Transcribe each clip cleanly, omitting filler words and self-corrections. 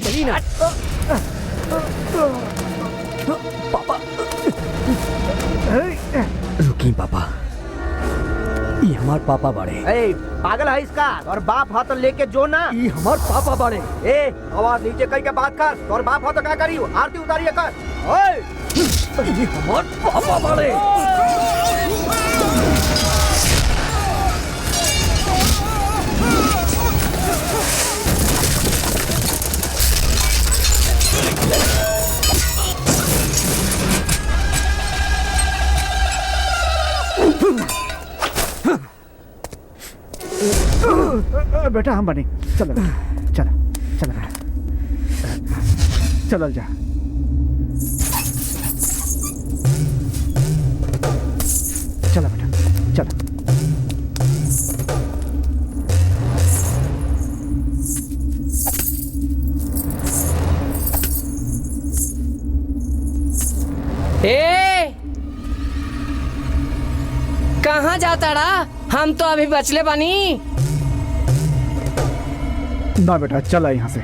चली ना पापा। रुकी पापा, ये हमार पापा बड़े। ए, पागल है इसका और बाप हाथ लेके जो ना, ये हमार पापा बड़े। ए आवाज नीचे कहीं के बात कर और बाप हाथ क्या करी आरती उतारिए कर। ओए ये हमार पापा बड़े। बेटा हम बने, चलो चलो चलो चलो जा। चलो बेटा चलो। ए कहाँ जाता रहा? हम तो अभी बचले बानी। ना बेटा चला यहाँ से।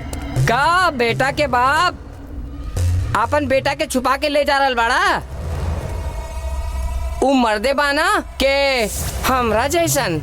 का बेटा के बाप अपन बेटा के छुपा के ले जा रहल बाड़ा? उ मर्दे बाना के हमरा जैसन?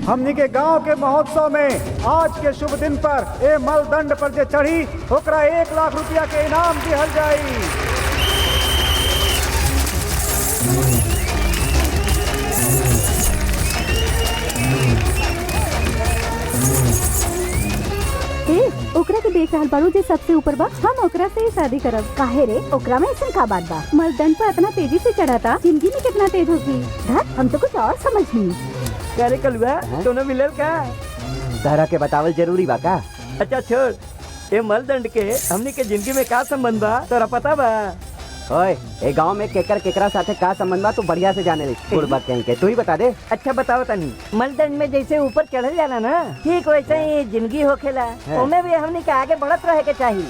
हमनी के गांव के महोत्सव में आज के शुभ दिन पर ए मलदंड पर जे चढ़ी ओकरा 1 लाख रुपया के इनाम दिहल जाई। ओकरा के देख रहल बारू जे सबसे ऊपर बा, हम ओकरा से ही शादी करब। काहे रे? ओकरा में ऐसा का बात बा? मर्दन पर इतना तेजी से चढ़ा था, जिंदगी में कितना तेज होगी। हम तो कुछ और समझ नहीं। करे कलुआ दोनों मिलल का तारा के बतावल जरूरी बा का? अच्छा छोड़, ये मलदंड के हमनी के जिंदगी में का संबंध बा तोरा पता बा? ओए ए गांव में केकरा साथे का संबंध बा तू बढ़िया से जाने बुड़बक कहीं के, तू ही बता दे। अच्छा बताओ तनी। मलदंड में जैसे ऊपर चढ़ल जाला ना, ठीक वैसे ही जिंदगी होखेला, ओमे भी हमनी के आगे बढ़त रहे के चाहिए।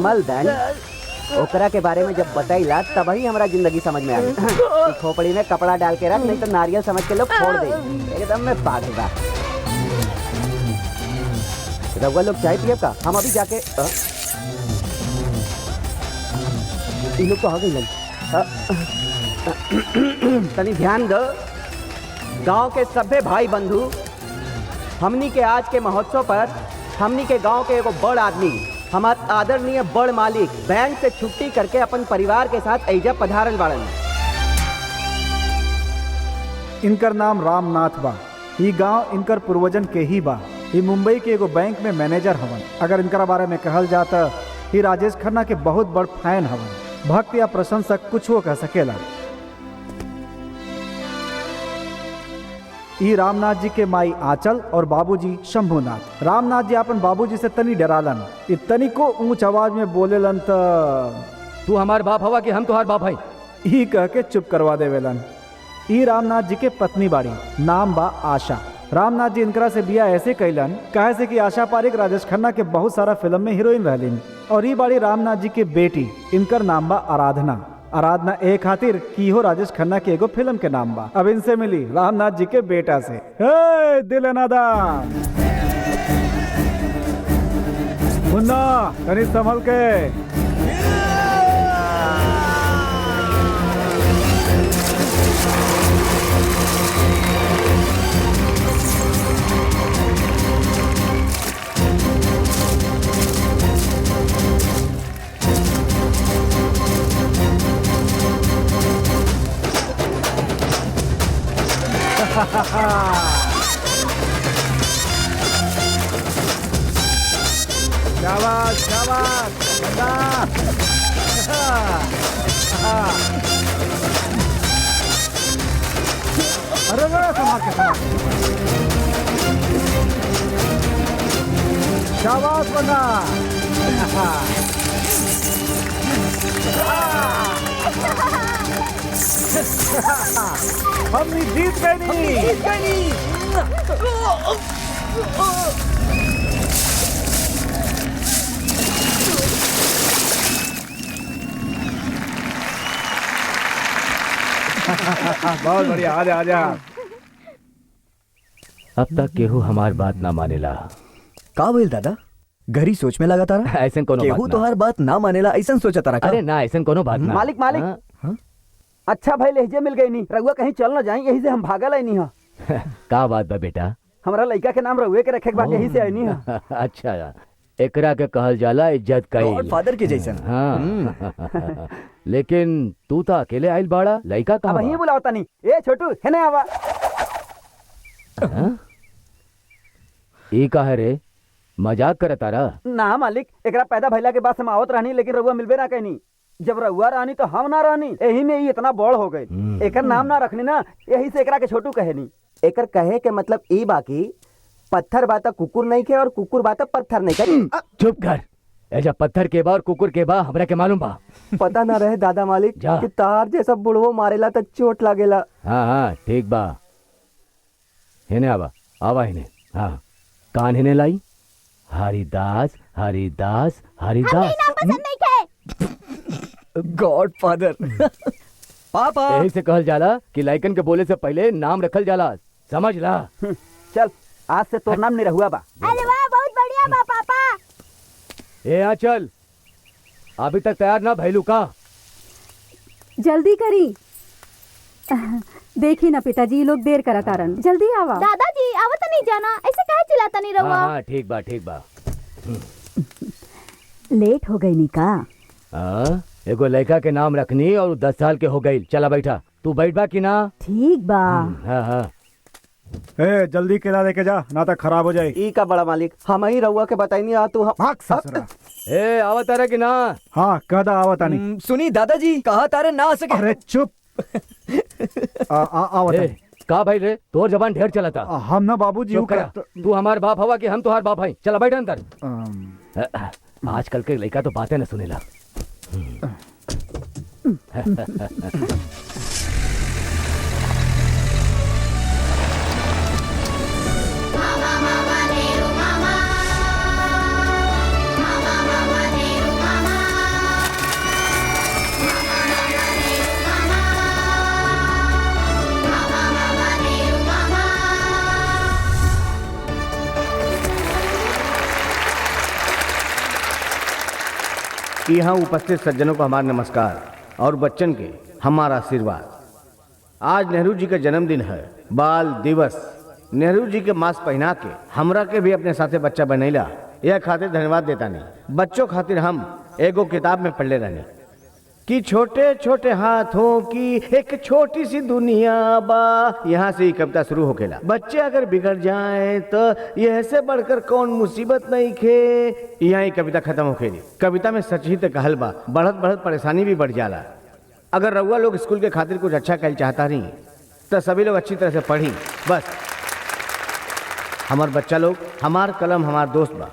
मलदंड ओकरा के बारे में जब बताइला तब ही हमारा जिंदगी समझ में आ गई। खोपड़ी में कपड़ा डाल के रख, नहीं तो नारियल समझ के लोग फोड़ दे। एकदम में पागल बा। रउआ लोग चाय पिए का? हम अभी जाके इन लोग तो आ गई। तनी ध्यान दो, गांव के सभ्य भाई बंधु, हमनी के आज के महोत्सव पर हमनी के गांव के एगो बड़ आदमी, हमार आदरणीय बड़ मालिक बैंक से छुट्टी करके अपन परिवार के साथ ऐजा पधारल बाड़न। इनकर नाम रामनाथ बा। ई गांव इनकर पूर्वजन के ही बा। ई मुंबई के एगो बैंक में मैनेजर हवन। अगर इनकरा बारे में कहल जाता, ही राजेश खन्ना के बहुत बड़ फैन हवन। भक्त या प्रशंसक कुछ वो कह सकेला। ई रामनाथ जी के माई आंचल और बाबूजी शंभुनाथ। रामनाथ जी अपन बाबूजी से तनी डरालन, ई तनी को ऊंच आवाज में बोलेलन त तू हमार बाप हवा कि हम तुहार बाप हई। ई कह के चुप करवा देवेलन। ई रामनाथ जी के पत्नी बाड़ी, नाम बा आशा। रामनाथ जी इनकरा से बिया ऐसे कैलन काहे से कि आशा पारिक राजेश खन्ना के बहुत सारा फिल्म में हीरोइन रहलिन। और ई बाड़ी रामनाथ जी के बेटी, इनकर नाम बा आराधना। आराधना ए खातिर की हो राजेश खन्ना के एगो फिल्म के नाम बा। अब इनसे मिली रामनाथ जी के बेटा से। हे दिल नादान मुन्ना, तनी संभल के। शाबाश शाबाश मुन्ना। अरे संभाल के संभाल। शाबाश मुन्ना। हमने जीत गई। बहुत बढ़िया, आजा आजा। अब तक केहू हमार बात ना मानेला। का बोल दादा, घरी सोच में लगा तारा? ऐसन कोनो केहू बात तो ना। हर बात ना मानेला ऐसा सोचा तारा का? अरे ना, ऐसन कोनो बात ना। मालिक मालिक। हाँ? अच्छा भाई लहजे मिल गई नहीं, रघुआ कहीं चल ना जाए, यही से हम भागल आई नहीं। का बात बा बेटा? हमारा लड़का के नाम रघुए के रखे के बाद यही से आई नहीं। अच्छा, एकरा के कहल जाला इज्जत कईल। फादर के जैसन। हाँ। लेकिन तू तो अकेले आइल बाड़ा, लड़का कहाँ अब यही बा? बुलावता नहीं। ए छोटू है ना आवा। हाँ? ई काहे रे, मजाक करे तारा? ना मालिक, एकरा पैदा भइला के बाद हम आवत रहनी, लेकिन रघुआ मिलबे ना कहनी। जब रघुआ रहनी तो हम ना रहनी, यही में ही इतना बड़ हो गई। एकर नाम ना रखनी ना, यही से एकरा के छोटू कहनी। एकर कहे के मतलब ई बाकी पत्थर बाता कुकुर नहीं के और कुकुर बाता पत्थर नहीं के। चुप कर। ऐजा पत्थर के बा और कुकुर के बा हमरा के मालूम बा। पता ना रहे दादा मालिक जा। कि तार जैसा बुढ़वो मारेला तो चोट लागेला। हाँ हाँ ठीक बा। हेने आवा, आवा हेने। हाँ, कान हेने लाई। हरिदास हरिदास हरिदास। Godfather. पापा। यही से कहल जाला कि लाइकन के बोले से पहले नाम रखल जाला, समझ ला। चल आज से तोर नाम नहीं रहुआ बा। अरे वाह, बहुत बढ़िया बा पापा। ए आंचल, अभी तक तैयार ना भइलू का? जल्दी करी। देखी ना पिताजी, लोग देर करा तारन, जल्दी आवा। दादाजी आवत नहीं जाना, ऐसे काहे चिल्लाता नहीं हाँ रहुआ? हाँ ठीक बा ठीक बा। लेट हो गई नी का? हाँ, एगो लड़का के नाम रखनी और 10 साल के हो गई। चला बैठा, तू बैठ बा कि ना? ठीक बा। हाँ हाँ। ए जल्दी केला लेके जा, ना तो खराब हो जाए। ई का बड़ा मालिक, हम ही रहुआ के बताई नहीं आ तू भाग ससुरा। ए आवत तारा कि ना? हाँ कदा आवता नहीं। सुनी दादाजी, कहा तारे ना आ सके। अरे चुप। आवता ए, का भाई रे, तोर जबान ढेर चला था। हम ना बाबूजी चुप करा। तू हमार बाप हवा कि हम तुहार बाप हई। चला बैठ अंदर। आजकल के लड़का तो बातें न सुनेला। यहाँ उपस्थित सज्जनों को हमारा नमस्कार और बच्चन के हमारा आशीर्वाद। आज नेहरू जी का जन्मदिन है, बाल दिवस। नेहरू जी के मास्क पहना के हमरा के भी अपने साथे बच्चा बनैला, यह खातिर धन्यवाद देता नहीं। बच्चों खातिर हम एगो किताब में पढ़ले रहने। कि छोटे छोटे हाथों की एक छोटी सी दुनिया बा। यहाँ से ही कविता शुरू होकेला। बच्चे अगर बिगड़ जाएं तो यह से बढ़कर कौन मुसीबत नहीं खे। यहाँ ही कविता खत्म होकेली। कविता में सच ही तो कहल बा, बढ़त बढ़त परेशानी भी बढ़ जाला। अगर रउआ लोग स्कूल के खातिर कुछ अच्छा कहल चाहता नहीं तो सभी लोग अच्छी तरह से पढ़ी। बस हमार बच्चा लोग, हमार कलम हमार दोस्त बा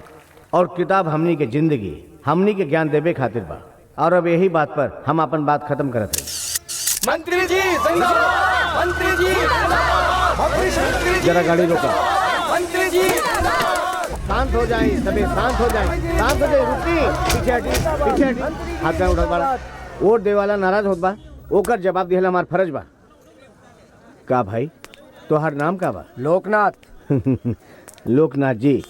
और किताब हमनी के जिंदगी, हमनी के ज्ञान देवे खातिर बा। और अब यही बात पर हम अपन बात खत्म करते हैं। मंत्री जी जिंदाबाद, मंत्री जी जिंदाबाद, जरा गाड़ी रोका। मंत्री जी शांत हो जाए, सभी शांत हो जाए, शांत हो जाए। रुकी, पीछे हटी, पीछे हटी। हाथ में उठा बड़ा वोट दे वाला नाराज होत बा, ओकर जवाब दिहला हमार फर्ज बा। का भाई तोहर नाम का बा? लोकनाथ। लोकनाथ जी,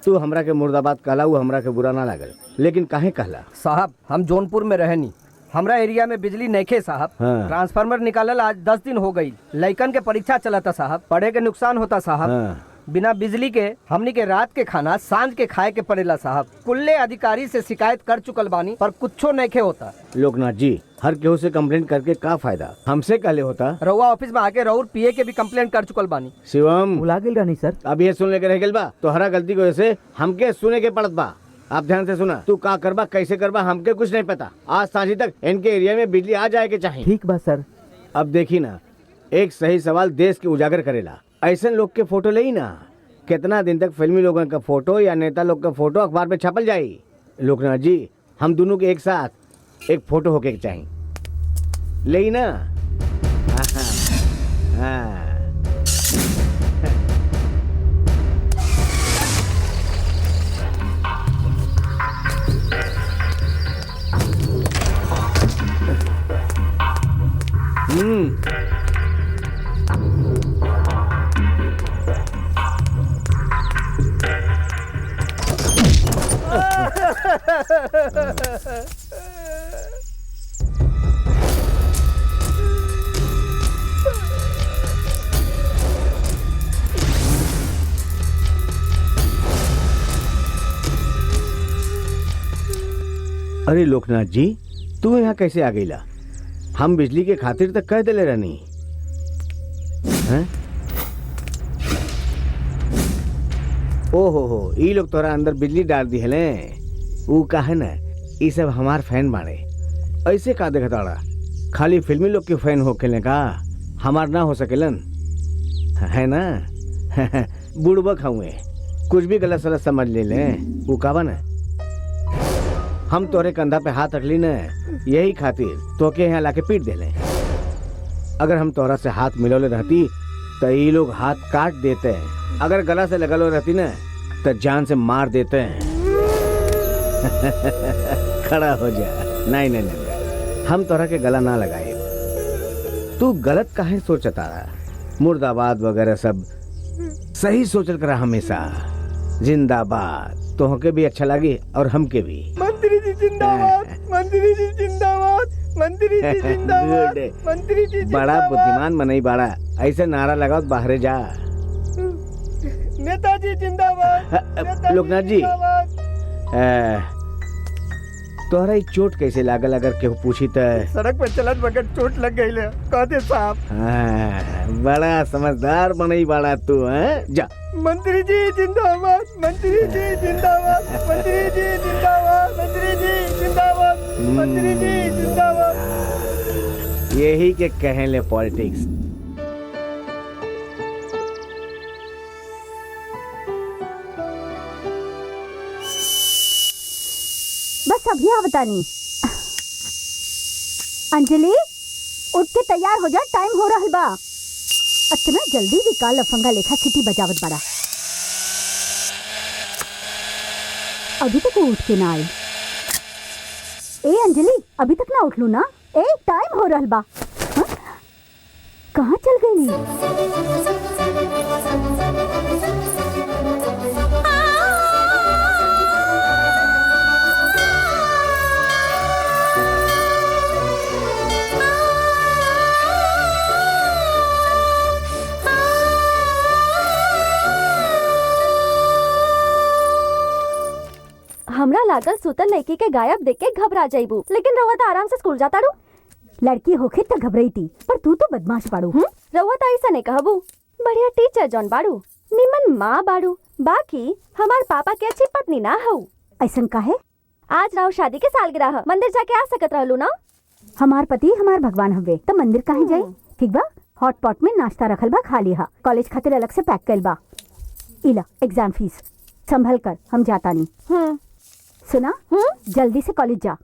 तू हमरा के मुर्दाबाद कहला, वो हमरा के बुरा ना लागल, लेकिन काहे कहला? साहब हम जौनपुर में रहनी, हमरा एरिया में बिजली नइखे साहब। हाँ। ट्रांसफार्मर निकालल आज 10 दिन हो गई। लइकन के परीक्षा चलता साहब, पढ़े के नुकसान होता साहब। हाँ। बिना बिजली के हमनी के रात के खाना सांझ के खाए के पड़ेला साहब। कुल्ले अधिकारी से शिकायत कर चुकल बानी पर कुछो नइखे होता। लोकनाथ जी, हर केहू से कंप्लेंट करके का फायदा? हमसे कहले होता। रउआ ऑफिस में आके रउर पीए के भी कंप्लेंट कर चुकल बानी। शिवम, भुला गेल रानी सर। अब ये सुन लेके रह गेल बा, तोहरा गलती की वजह से हमके सुने के पड़त बा। आप ध्यान से सुना, तू का करबा कैसे करबा हमके कुछ नहीं पता। आज सांझी तक इनके एरिया में बिजली आ जाए के चाहिए। ठीक बा सर। अब देखी ना, एक सही सवाल देश के उजागर करेला। ऐसे लोग के फोटो ले ना, कितना दिन तक फिल्मी लोगों का फोटो या नेता लोग का फोटो अखबार में छपल जाई। लोकनाथ जी, हम दोनों के एक साथ एक फोटो होके चाहिए, ले ना। हाँ। अरे लोकनाथ जी, तू यहाँ कैसे आ गईला? हम बिजली के खातिर तक कह दिले रहनी। हैं? ओहो, ई लोग तोरा अंदर बिजली डाल दी है। ऊ का है ना, ई सब हमार फैन बाड़े। ऐसे का देखताड़ा? खाली फिल्मी लोग के फैन हो खेलने का, हमार ना हो सकेलन, है ना? बुड़बक हुए, कुछ भी गलत सलत समझ ले। ऊ का बा ना, हम तोरे कंधा पे हाथ रख ली न, यही खातिर तोके यहाँ लाके पीट देले। अगर हम तोरा से हाथ मिलौले रहती तो ये लोग हाथ काट देते हैं। अगर गला से लगल रहती न तो जान से मार देते हैं। खड़ा हो जा। नहीं नहीं नहीं, हम तोरा के गला ना लगाए। तू गलत काहे सोचता रहा? मुर्दाबाद वगैरह सब सही सोचल करा हमेशा। जिंदाबाद, तोहके भी अच्छा लगी और हमके भी। मंत्री जी जिंदाबाद, मंत्री जी जिंदाबाद, मंत्री जी जिंदाबाद, मंत्री जी बड़ा बुद्धिमान मनई बाड़ा, ऐसे नारा लगाओ बाहरे जा। नेताजी जिंदाबाद। लोकनाथ जी, तोहरा ई चोट कैसे लागल अगर केहू पूछी तो? सड़क पर चलत वक्त चोट लग गई ले, कहते साहब। बड़ा समझदार बनई बाड़ा तू, हैं? जा। मंत्री जी जिंदाबाद, मंत्री जी जिंदाबाद, मंत्री जी जिंदाबाद, मंत्री जी जिंदाबाद, मंत्री जी जिंदाबाद। यही के कहेले पॉलिटिक्स। बस अभी आवतानी। अंजलि, उठ के तैयार हो जा, टाइम हो रहा बा। इतना जल्दी भी का लफंगा लेखा सिटी बजावत बड़ा। अभी तक वो उठ के ना आई। ए अंजलि, अभी तक ना उठलू ना? ए टाइम हो रहा बा। हाँ? कहाँ चल गई? हमरा पागल सुतल लड़की के गायब देख के घबरा जाइबू, लेकिन रउआ तो आराम से स्कूल जाता रू। लड़की होखे तो घबराई थी, पर तू तो बदमाश बाड़ू। रउआ तो ऐसा नहीं कहबू। बढ़िया टीचर जॉन बाड़ू, निमन माँ बाड़ू, बाकी हमार पापा के अच्छी पत्नी ना हो। ऐसन काहे? आज राव शादी के सालगिरह, मंदिर जाके आ सकत रहलू ना। हमार पति हमार भगवान हवे, तो मंदिर काहे जाई? ठीक बा, हॉट पॉट में नाश्ता रखल बा, खा लिहा। कॉलेज खातिर अलग से पैक कइल बा। इला एग्जाम फीस संभल कर, हम जाता नहीं। सुना, जल्दी से कॉलेज जा।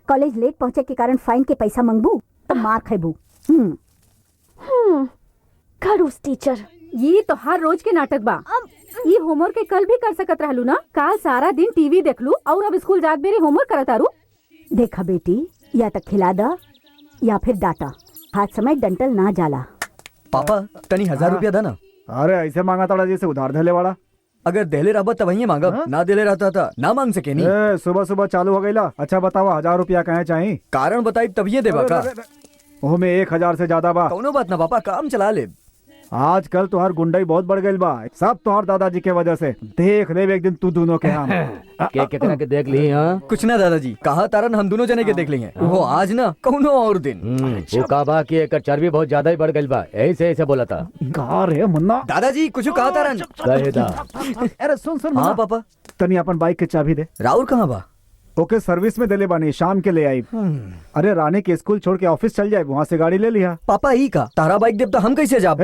कॉलेज लेट पहुंचे के कारण फाइन के पैसा मंगबू तो मार खेबू। खड़ूस टीचर। ये तो हर रोज के नाटक बा। ये होमवर्क के कल भी कर सकत रहलू ना। काल सारा दिन टीवी देख लू और अब स्कूल जात बेरी होमवर्क करत आरू। देखा बेटी, या तो खिला दा या फिर डाटा। हाथ समय डंटल ना जाला। पापा तनी 1000 रुपया था ना। अरे ऐसे मांगा था जैसे उधार धले वाला। अगर देले रहा तब वही मांगा, ना देले रहता था ना मांग सके नहीं। सुबह सुबह चालू हो गईला। अच्छा बतावा 1000 रुपया कहे चाहिए? कारण बताई तब ये देवा का। ओमे 1000 से ज्यादा बा। कौनो बात ना पापा, काम चला ले। आजकल तुहार गुंडाई बहुत बढ़ गई बा, सब तुहार दादाजी के वजह से। देख ले एक दिन तू दोनों के हम के कितना के देख ली। हाँ कुछ ना दादाजी, कहा तारन हम दोनों जने के देख लेंगे। वो आज ना कौनो और दिन। वो काबा की एक चर्बी बहुत ज्यादा ही बढ़ गई बा, ऐसे ऐसे बोला था। कहा रे मुन्ना? दादाजी कुछ कहा तारन। अरे सुन हाँ पापा, तनी अपन बाइक के चाबी दे। राउर कहाँ बा? ओके सर्विस में देले बानी, शाम के ले आई। अरे रानी के स्कूल छोड़ के ऑफिस चल जाए, वहाँ से गाड़ी ले लिया। पापा ही का तारा बाइक देव तो हम कैसे जाब?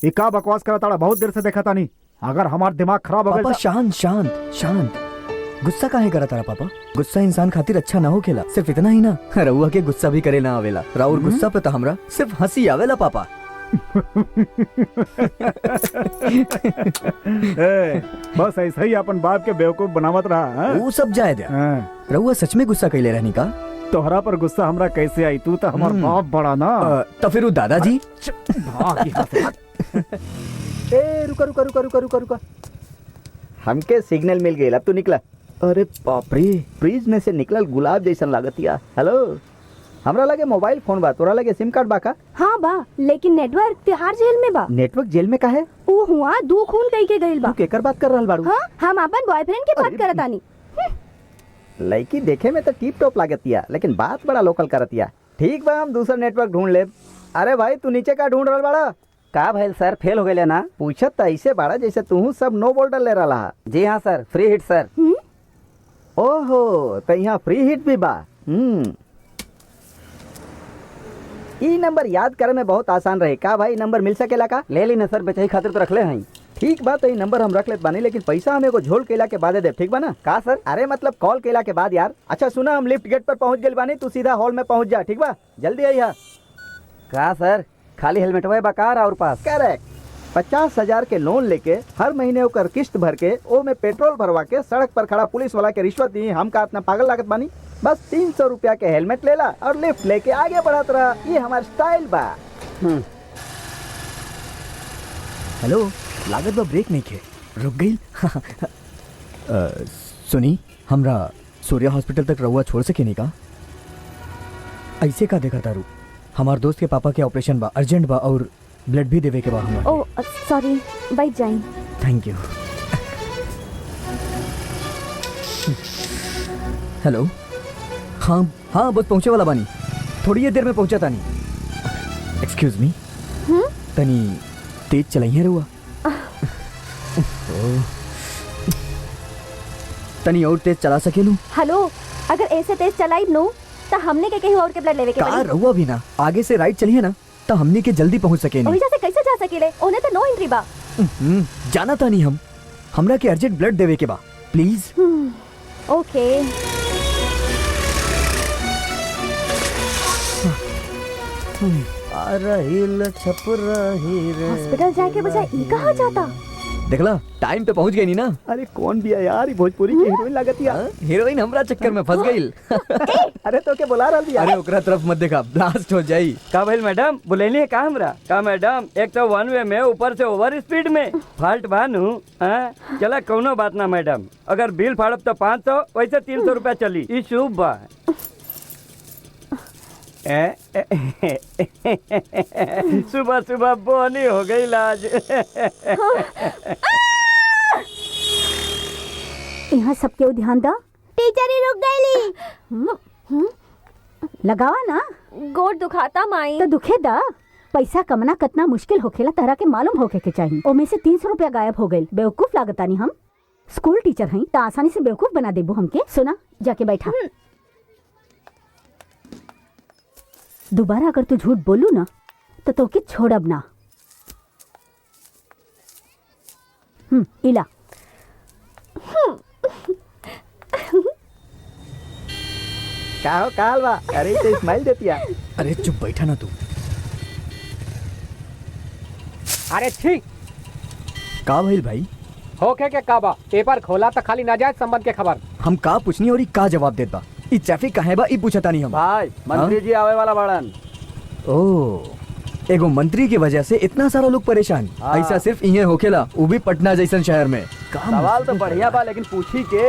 ये का बकवास करा ताड़ा, बहुत देर से देखा था नहीं। अगर हमार दिमाग खराब हो गया। शांत शांत शांत। गुस्सा काहे करा तारा पापा? गुस्सा इंसान खातिर अच्छा ना हो खेला। सिर्फ इतना ही ना, रउआ के गुस्सा भी करे ना आवेला। राउर गुस्सा पे तो हमरा सिर्फ हंसी आवेला पापा। बस ऐसा ही अपन बाप के बेवकूफ बनावत रहा। वो सब जाए दे। रउआ सच में गुस्सा कैले रहनी का? तोहरा पर गुस्सा हमरा कैसे आई? तू तो हमार बाप बड़ा ना। तो फिर वो दादाजी। रुका रुका रुका रुका रुका रुका, हमके सिग्नल मिल गया। अब तू निकला। अरे बाप रे, फ्रीज में से निकलल गुलाब जैसन लागतिया। हेलो, हमरा लगे मोबाइल फोन बा, तोरा लगे सिम कार्ड बा का? हाँ बा, लेकिन नेटवर्क तिहाड़ जेल में बा। नेटवर्क जेल में का है? वो हुआ दू खून कई के गइल बा। तू केकर बात कर रहल बाड़ू? हाँ, हम अपन बॉयफ्रेंड के बात करत आनी। लड़की देखे में तो टीप टॉप लागतिया, लेकिन बात बड़ा लोकल करतिया। ठीक बा, हम दूसरा नेटवर्क ढूंढ ले। अरे भाई तू नीचे का ढूंढ रहल बाड़ा? का भाई सर, फेल हो गए ना? पूछत तो ऐसे बाड़ा जैसे तू सब नो बोल्डर ले रहा। जी हाँ सर, फ्री हिट सर। ओहो, तो यहाँ फ्री हिट भी बा। ई नंबर याद करे में बहुत आसान रहे। का भाई नंबर मिल सकेला का? ले ली ना सर, बेचाई खातिर तो रख ले हैं। ठीक बात है, नंबर हम रख लेते बानी, लेकिन पैसा हमें को झोल केला के बाद दे। ठीक बा ना? का सर? अरे मतलब कॉल केला के बाद यार। अच्छा सुना, हम लिफ्ट गेट पर पहुंच गए बानी, तू सीधा हॉल में पहुंच जा। ठीक बा, जल्दी आई। का सर, खाली हेलमेट हुए बकार और पास? करेक्ट। 50,000 के लोन लेके हर महीने ओकर किस्त भर के ओ में पेट्रोल भरवा के सड़क पर खड़ा पुलिस वाला के रिश्वत दी। हम का इतना पागल लागत बानी? बस 300 रुपया के हेलमेट लेला और लिफ्ट लेके आगे बढ़त रहा। ये हमार स्टाइल बा। हेलो, लागत बा ब्रेक नहीं खे, रुक गई। सुनी, हमरा सूर्या हॉस्पिटल तक रहुआ छोड़ सके नहीं का? ऐसे का देखा तारू? हमार दोस्त के पापा के ऑपरेशन बा, अर्जेंट बा और ब्लड भी देवे के बा हमरा। ओ सॉरी, बैठ जाई। Thank you. हेलो, हाँ हाँ, बस पहुंचे वाला बानी, थोड़ी ही देर में पहुंचा तानी। एक्सक्यूज मी, तनी तेज चलाई है रुआ? तनी और तेज चला सकेलू? हेलो, अगर ऐसे तेज चलाई नो तो हमने के कहीं और के ब्लड लेवे के का रहुआ भी ना आगे से राइट चलिए ना, तो हमने के जल्दी पहुंच सके नहीं। ओही जैसे कैसे जा सकेले? ओने तो नो एंट्री बा। जाना था नहीं, हम हमरा के अर्जेंट ब्लड देवे के बा, प्लीज। ओके। हॉस्पिटल जाके बजाय ई कहाँ जाता? देखला, टाइम पे पहुंच गई नहीं ना। अरे कौन भी है यार, ये भोजपुरी की हीरोइन लागत यार। हीरोइन हमरा चक्कर में फंस गई। अरे तो के बुला रहा दिया। अरे ओकरा तरफ मत देखा, ब्लास्ट हो जाई। का भाई मैडम बुलेनी है का हमरा? का मैडम, एक तो वन वे में ऊपर से ओवर स्पीड में फाल्ट बानू। चला कोनो बात ना मैडम, अगर बिल फाड़ब तो 500, वैसे 300 रुपया चली। ई शुभ बा। सुबह सुबह बोनी हो गई लाज। यहाँ सब केहू ध्यान दा। टीचर ही रुक गईली। लगावा ना। गोड़ दुखाता माई। तो दुखे दा। पैसा कमना कितना मुश्किल होखेला तरह के मालूम होके के चाहिए। ओमे से 300 रुपया गायब हो गई। बेवकूफ लागतानी हम। स्कूल टीचर हई तो आसानी से बेवकूफ बना देबू हमके। सुना जाके बैठा। दोबारा अगर तू झूठ बोलू ना तो तोके छोड़ब ना। इला। का हो काल बा? अरे तो स्माइल देतिया। अरे चुप बैठा ना तू। अरे ठीक का भइल भाई? होके के काबा पेपर खोला तो खाली नाजायज संबंध के खबर। हम का पूछनी और ई का जवाब देत बा? ई ट्रैफिक काहे बा ई पूछता नहीं हम। भाई मंत्री जी आवे वाला बाड़न। ओ एगो मंत्री की वजह से इतना सारा लोग परेशान। ऐसा सिर्फ इहे होखेला, वो भी पटना जैसन शहर में। सवाल तो बढ़िया बा लेकिन पूछी के।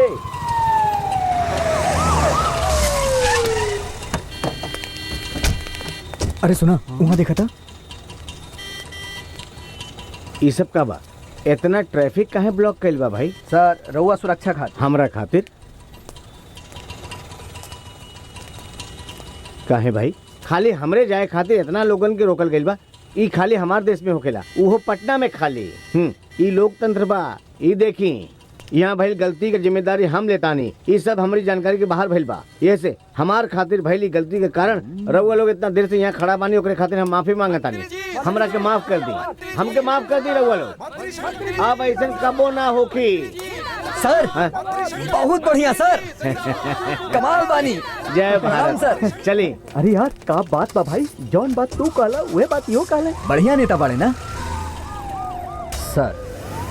अरे सुना वहाँ देखा था। ये सब का बा? इतना ट्रैफिक काहे ब्लॉक कइल बा भाई? सर रउआ सुरक्षा खातिर। हमरा खातिर काहे भाई? खाली हमरे जाए खातिर इतना लोगन के रोकल गइल बा? ई खाली हमार देश में होखेला, उहो पटना में खाली। ई लोकतंत्र बा। ई देखी यहाँ भइल गलती के जिम्मेदारी हम लेतानी। ये सब हमारी जानकारी के बाहर भइल बा। ये से हमार खातिर भइली गलती के कारण रउआ लोग इतना देर से यहाँ खड़ा बानी, ओकरे खातिर हम माफी मांगतानी। हमरा के माफ कर दी, हमके माफ कर दी रउआ लोग। अब ऐसा कबो ना होखी। सर बहुत बढ़िया सर। कमाल बानी। जय भारत सर। चली। अरे यार का बात बा भाई? जौन बात तू कहला वह बात यो कहला। बढ़िया नेता बाड़े ना सर।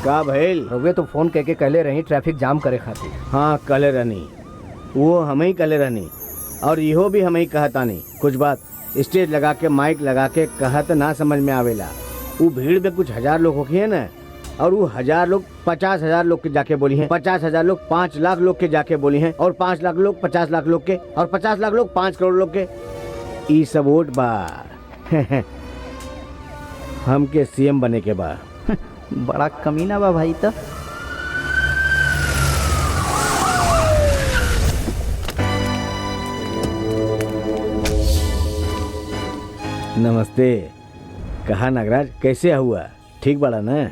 का भइल? रउए तो फोन करके कहले रही ट्रैफिक जाम करे खातिर। हाँ कहले रहनी, वो हम ही कहले रहनी और इहो भी हम ही कहतानी। कुछ बात स्टेज लगा के माइक लगा के कहत ना समझ में आवेला। वो भीड़ में कुछ हजार लोग होखी है ना, और वो 1000 लोग 50,000 लोग के जाके बोली हैं, 50,000 लोग 5 लाख लोग के जाके बोली हैं, और 5 लाख लोग 50 लाख लोग के, और 50 लाख लोग 5 करोड़ लोग के। ई सब वोट बा। हमके सीएम बने के बा। बड़ा कमीना बा भाई। तो नमस्ते। कहा नागराज कैसे हुआ? ठीक बड़ा ना?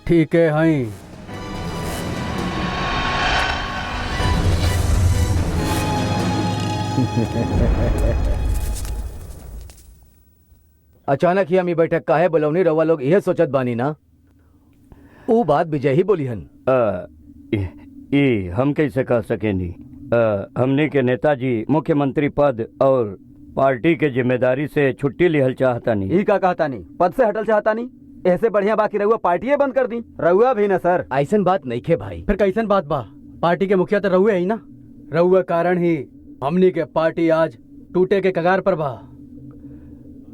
ठीक है हई। अचानक ही हमी बैठक काहे बोलौनी? रउआ लोग यह सोचत बानी ना? वो बात विजय ही बोली हन। हम कैसे कह सकेनी? हमने के नेताजी मुख्यमंत्री पद और पार्टी के जिम्मेदारी से छुट्टी लिहल चाहता नहीं। ई का कहता नहीं? पद से हटल चाहता नहीं? ऐसे बढ़िया बाकी रहुआ पार्टी बंद कर दी। रहुआ भी ना सर। ऐसन बात नहीं खे भाई। फिर कैसन बात बा? पार्टी के मुखिया तो रहुए ही ना। रहुए कारण ही हमनी के पार्टी आज टूटे के कगार पर बा।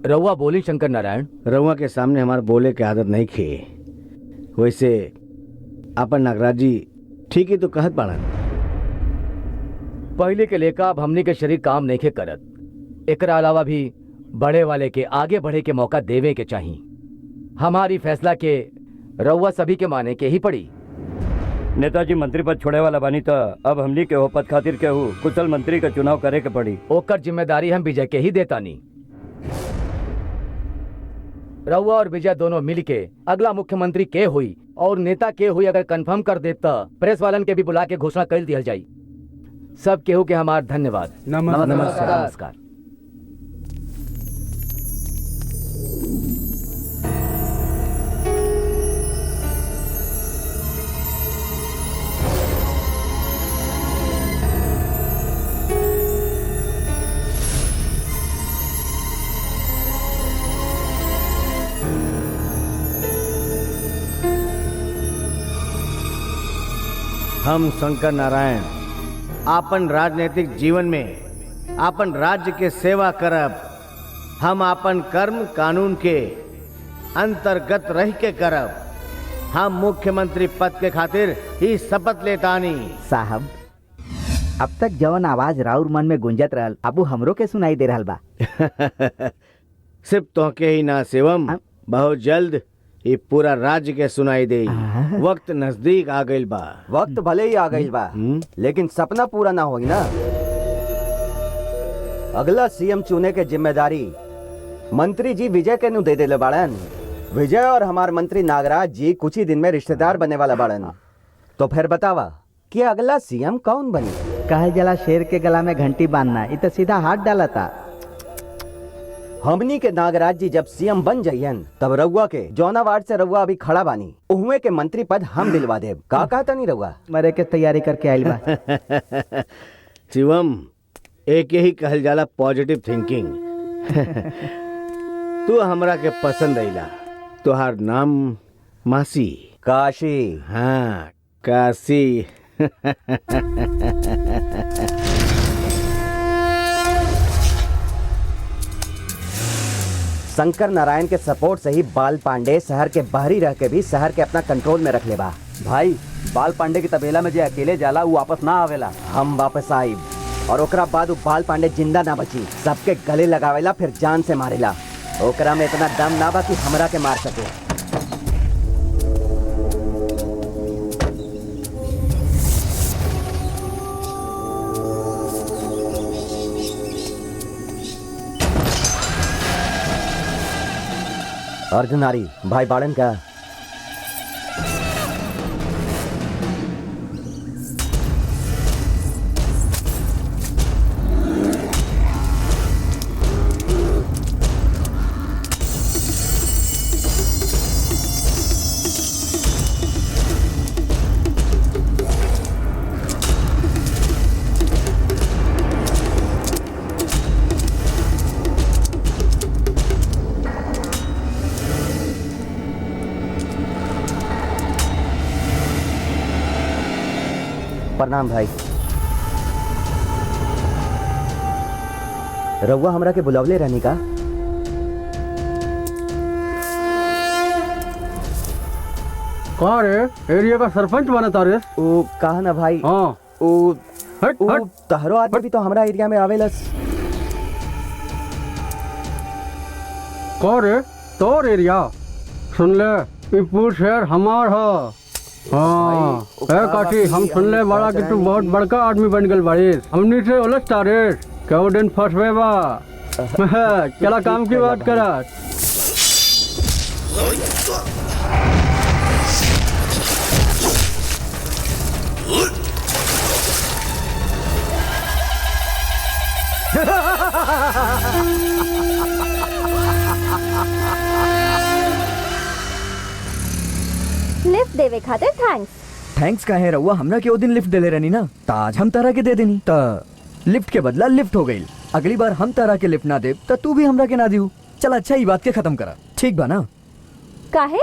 रउआ बोली शंकर नारायण। रउआ के सामने हमारे बोले के आदत नहीं खे। वैसे अपन नागराज जी ठीक ही तो कहत बाड़न। पहले के लेका अब हमनी के शरीर काम नहीं खे करत। एकरा अलावा भी बड़े वाले के आगे बढ़े के मौका देवे के चाहिए। हमारी फैसला के रउआ सभी के माने के ही पड़ी। नेताजी मंत्री पद छोड़े वाला बानी तो अब हमनी के हो पद खातिर के हो कुशल मंत्री का चुनाव करे के पड़ी। ओकर जिम्मेदारी हम विजय के ही देतानी। रउआ और विजय दोनों मिल के अगला मुख्यमंत्री के हुई और नेता के हुई अगर कंफर्म कर दे तो प्रेस वालन के भी बुला के घोषणा कर दिया जाये। सब केहू के हमार धन्यवाद। नमस्कार। हम शंकर नारायण आपन राजनीतिक जीवन में आपन राज्य के सेवा करब। हम आपन कर्म कानून के अंतर्गत रह के करब। हम मुख्यमंत्री पद के खातिर ही शपथ लेतानी। साहब अब तक जवन आवाज राउर मन में गुंजत रहल अब हमरो के सुनाई दे रहल बा। सिर्फ तोहके ही ना शिवम, बहुत जल्द ये पूरा राज्य के सुनाई दे। वक्त नजदीक आ गइल बा। वक्त भले ही आ गई बा, लेकिन सपना पूरा ना होई ना। अगला सीएम चुने के जिम्मेदारी मंत्री जी विजय के नु दे देले बाड़न। विजय और हमार मंत्री नागराज जी कुछ ही दिन में रिश्तेदार बनने वाला बाड़न। तो फिर बतावा कि अगला सीएम कौन बनी? कहे जला शेर के गला में घंटी बांधना, ये तो सीधा हाथ डाला था। हमनी के नागराज जी जब सीएम बन जाइयन तब रउआ के जौना वार्ड से रउआ अभी खड़ा बानी उहवे के मंत्री पद हम दिलवा देब। का कहता नहीं रउआ? मरे के तैयारी करके आइल बा। शिवम, एक ही कहल जाला पॉजिटिव थिंकिंग। तू हमरा के पसंद आइला। तुहार नाम मासी? काशी। हाँ, काशी। शंकर नारायण के सपोर्ट से ही बाल पांडे शहर के बाहरी रह के भी शहर के अपना कंट्रोल में रख ले बा। भाई बाल पांडे की तबेला में जे अकेले जाला वो वापस ना आवेला। हम वापस आइब और ओकरा बाद वो बाल पांडे जिंदा ना बची। सबके गले लगावेला फिर जान से मारेला। ओकरा में इतना दम ना बा कि हमरा के मार सके। अर्धनारी भाई बाड़न का प्रणाम भाई। रउआ हमरा के बुलावले रहनी का? कौन रे? एरिया का सरपंच बना तारे? ओ कहा ना भाई। हाँ। ओ हट, हट। तहरो आदमी भी तो हमरा एरिया में आवेलस। कौन रे? तोर एरिया? सुन ले, ये पूरा शहर हमार है। हाँ, काशी हम सुन ले बड़ा कि तू बहुत बड़का आदमी बन गल बारिश। हमनी से उलझ तारे क्यों दिन फंसवे बा। चला काम की बात करा। लिफ्ट देवे खातिर थैंक्स। थैंक्स काहे रहुआ? हमरा के ओ दिन लिफ्ट देले रहनी ना, त आज हम तारा के दे देनी। त लिफ्ट के बदला लिफ्ट हो गई। अगली बार हम तारा के लिफ्ट ना देब त तू भी हमरा के ना दियो। चल अच्छा ही बात के खत्म करा, ठीक बा ना? काहे?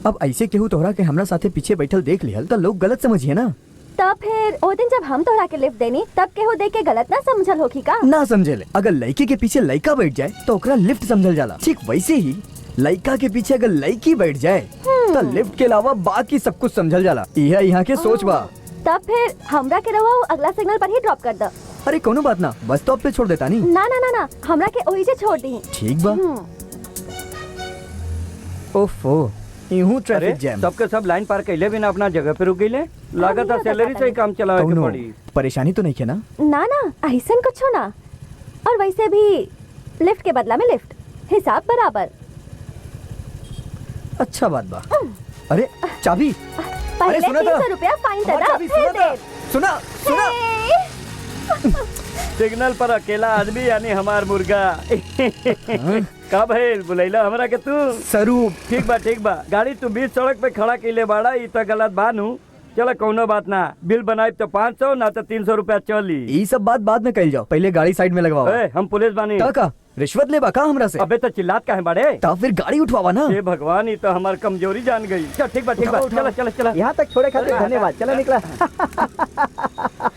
अब ऐसे केहू तोहरा के हमरा साथे पीछे बैठल देख लिहल त लोग गलत समझिए ना। तब फिर ओ दिन जब हम तोहरा के लिफ्ट देनी तब केहू देख के गलत ना समझल होखी का? ना समझेले। अगर लड़की के पीछे लड़का बैठ जाए तो ओकरा लिफ्ट समझल जाला। ठीक वैसे ही लड़का के पीछे अगर लड़की बैठ जाए तो लिफ्ट के अलावा बाकी सब कुछ समझल जाला। यह यहाँ के सोच बा। तब फिर हमरा के रवा अगला सिग्नल पर ही ड्रॉप कर द। अरे कोनो बात ना, बस स्टॉप पे छोड़ देता नहीं। ना ना ना ना, हमरा के ओही से छोड़ दी। ठीक बा। ओफो, यूं ट्रैफिक जैम। सबके सब लाइन पार कैले बिना अपना जगह पे रुक गईले। लागत है सैलरी से ही काम चलावे के पड़ी। परेशानी तो नहीं है ना? ना ना, ऐसन कुछ हो ना। और वैसे भी लिफ्ट के बदला में लिफ्ट, हिसाब बराबर। अच्छा बात बा। अरे चाबी। पहले 300 रुपया फाइन देना, फिर दे। सुना सुना। सिग्नल पर अकेला आदमी यानी हमार मुर्गा। का भाई बुलैला हमरा के तू? सरू ठीक बा। गाड़ी तू बीच सड़क पे खड़ा कैले बाड़ा, ई तो गलत बानू। चलो कोनो बात ना, बिल बनाए तो 500 ना तो 300 रुपया चली। ये सब बात बाद में कल जाओ, पहले गाड़ी साइड में लगवाओ। हम पुलिस बानी। का रिश्वत ले बाका हमरा से? अबे तो चिल्लात काहे बाड़े? तो फिर गाड़ी उठवावा ना। हे भगवान, ये तो हमार कमजोरी जान गई। चल ठीक बा चला। यहाँ तक छोड़े खातिर धन्यवाद। चला निकला।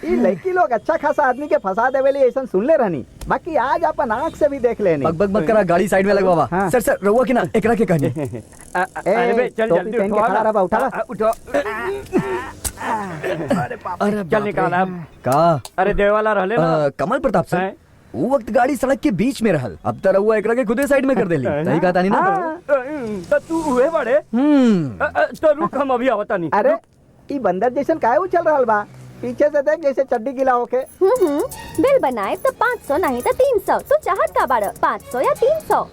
ये लड़की लोग अच्छा खासा आदमी के फंसा देवेली ऐसा सुन ले रहनी, बाकी आज अपन आँख से भी देख लेनी। बक मत करा, गाड़ी साइड में लगवावा। हाँ। सर रउआ के ना एकरा के कहनी। अरे चल जल्दी उठो। अरे चल निकाल अब। का? अरे देवाला रहले ना कमल प्रताप से वो वक्त गाड़ी सड़क के बीच में रहल। अब तो रउआ एकरा के खुदे साइड में कर देली। सही कहा तानी ना? तो तू हुए बड़े तो रुक हम अभी आवता नहीं। अरे ई बंदर जैसन काहे उछल रहल बा? पीछे से देख जैसे चड्डी गीला होके। बिल बनाए तो 500 नहीं तो 300। तू चाहत का बाड़ 500 या 300?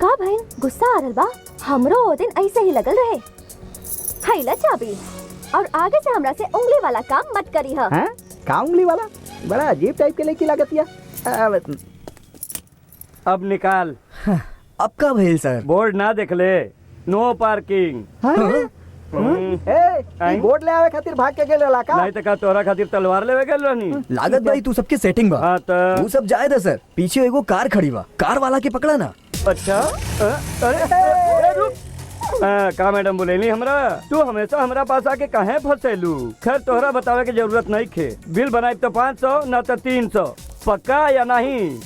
का भाई गुस्सा आ रहल बा? हमरो ओ दिन ऐसे ही लगल रहे। हैला चाबी और आगे से हमरा से उंगली वाला काम मत करी है। हैं? का उंगली वाला? बड़ा अजीब टाइप के लेके लागतिया। अब निकाल। अब का भइल सर? बोर्ड ना देख ले, नो पार्किंग। ए, बोर्ड ले आवे खातिर भाग के गेल रहला का? नहीं तो का तोरा खातिर तलवार लेवे गेल रहनी। लागत भाई तू सबके सेटिंग बा। हाँ तो तू सब जाए दे सर। पीछे एगो कार खड़ी बा, कार वाला के पकड़ा ना। अच्छा अरे रुक। का मैडम बोलेली हमरा? तू हमेशा हमरा पास आके काहे फंसेलू? खैर तोहरा बतावे के जरूरत नहीं खे। बिल बनाए तो 500 ना तो 300। पक्का या नहीं?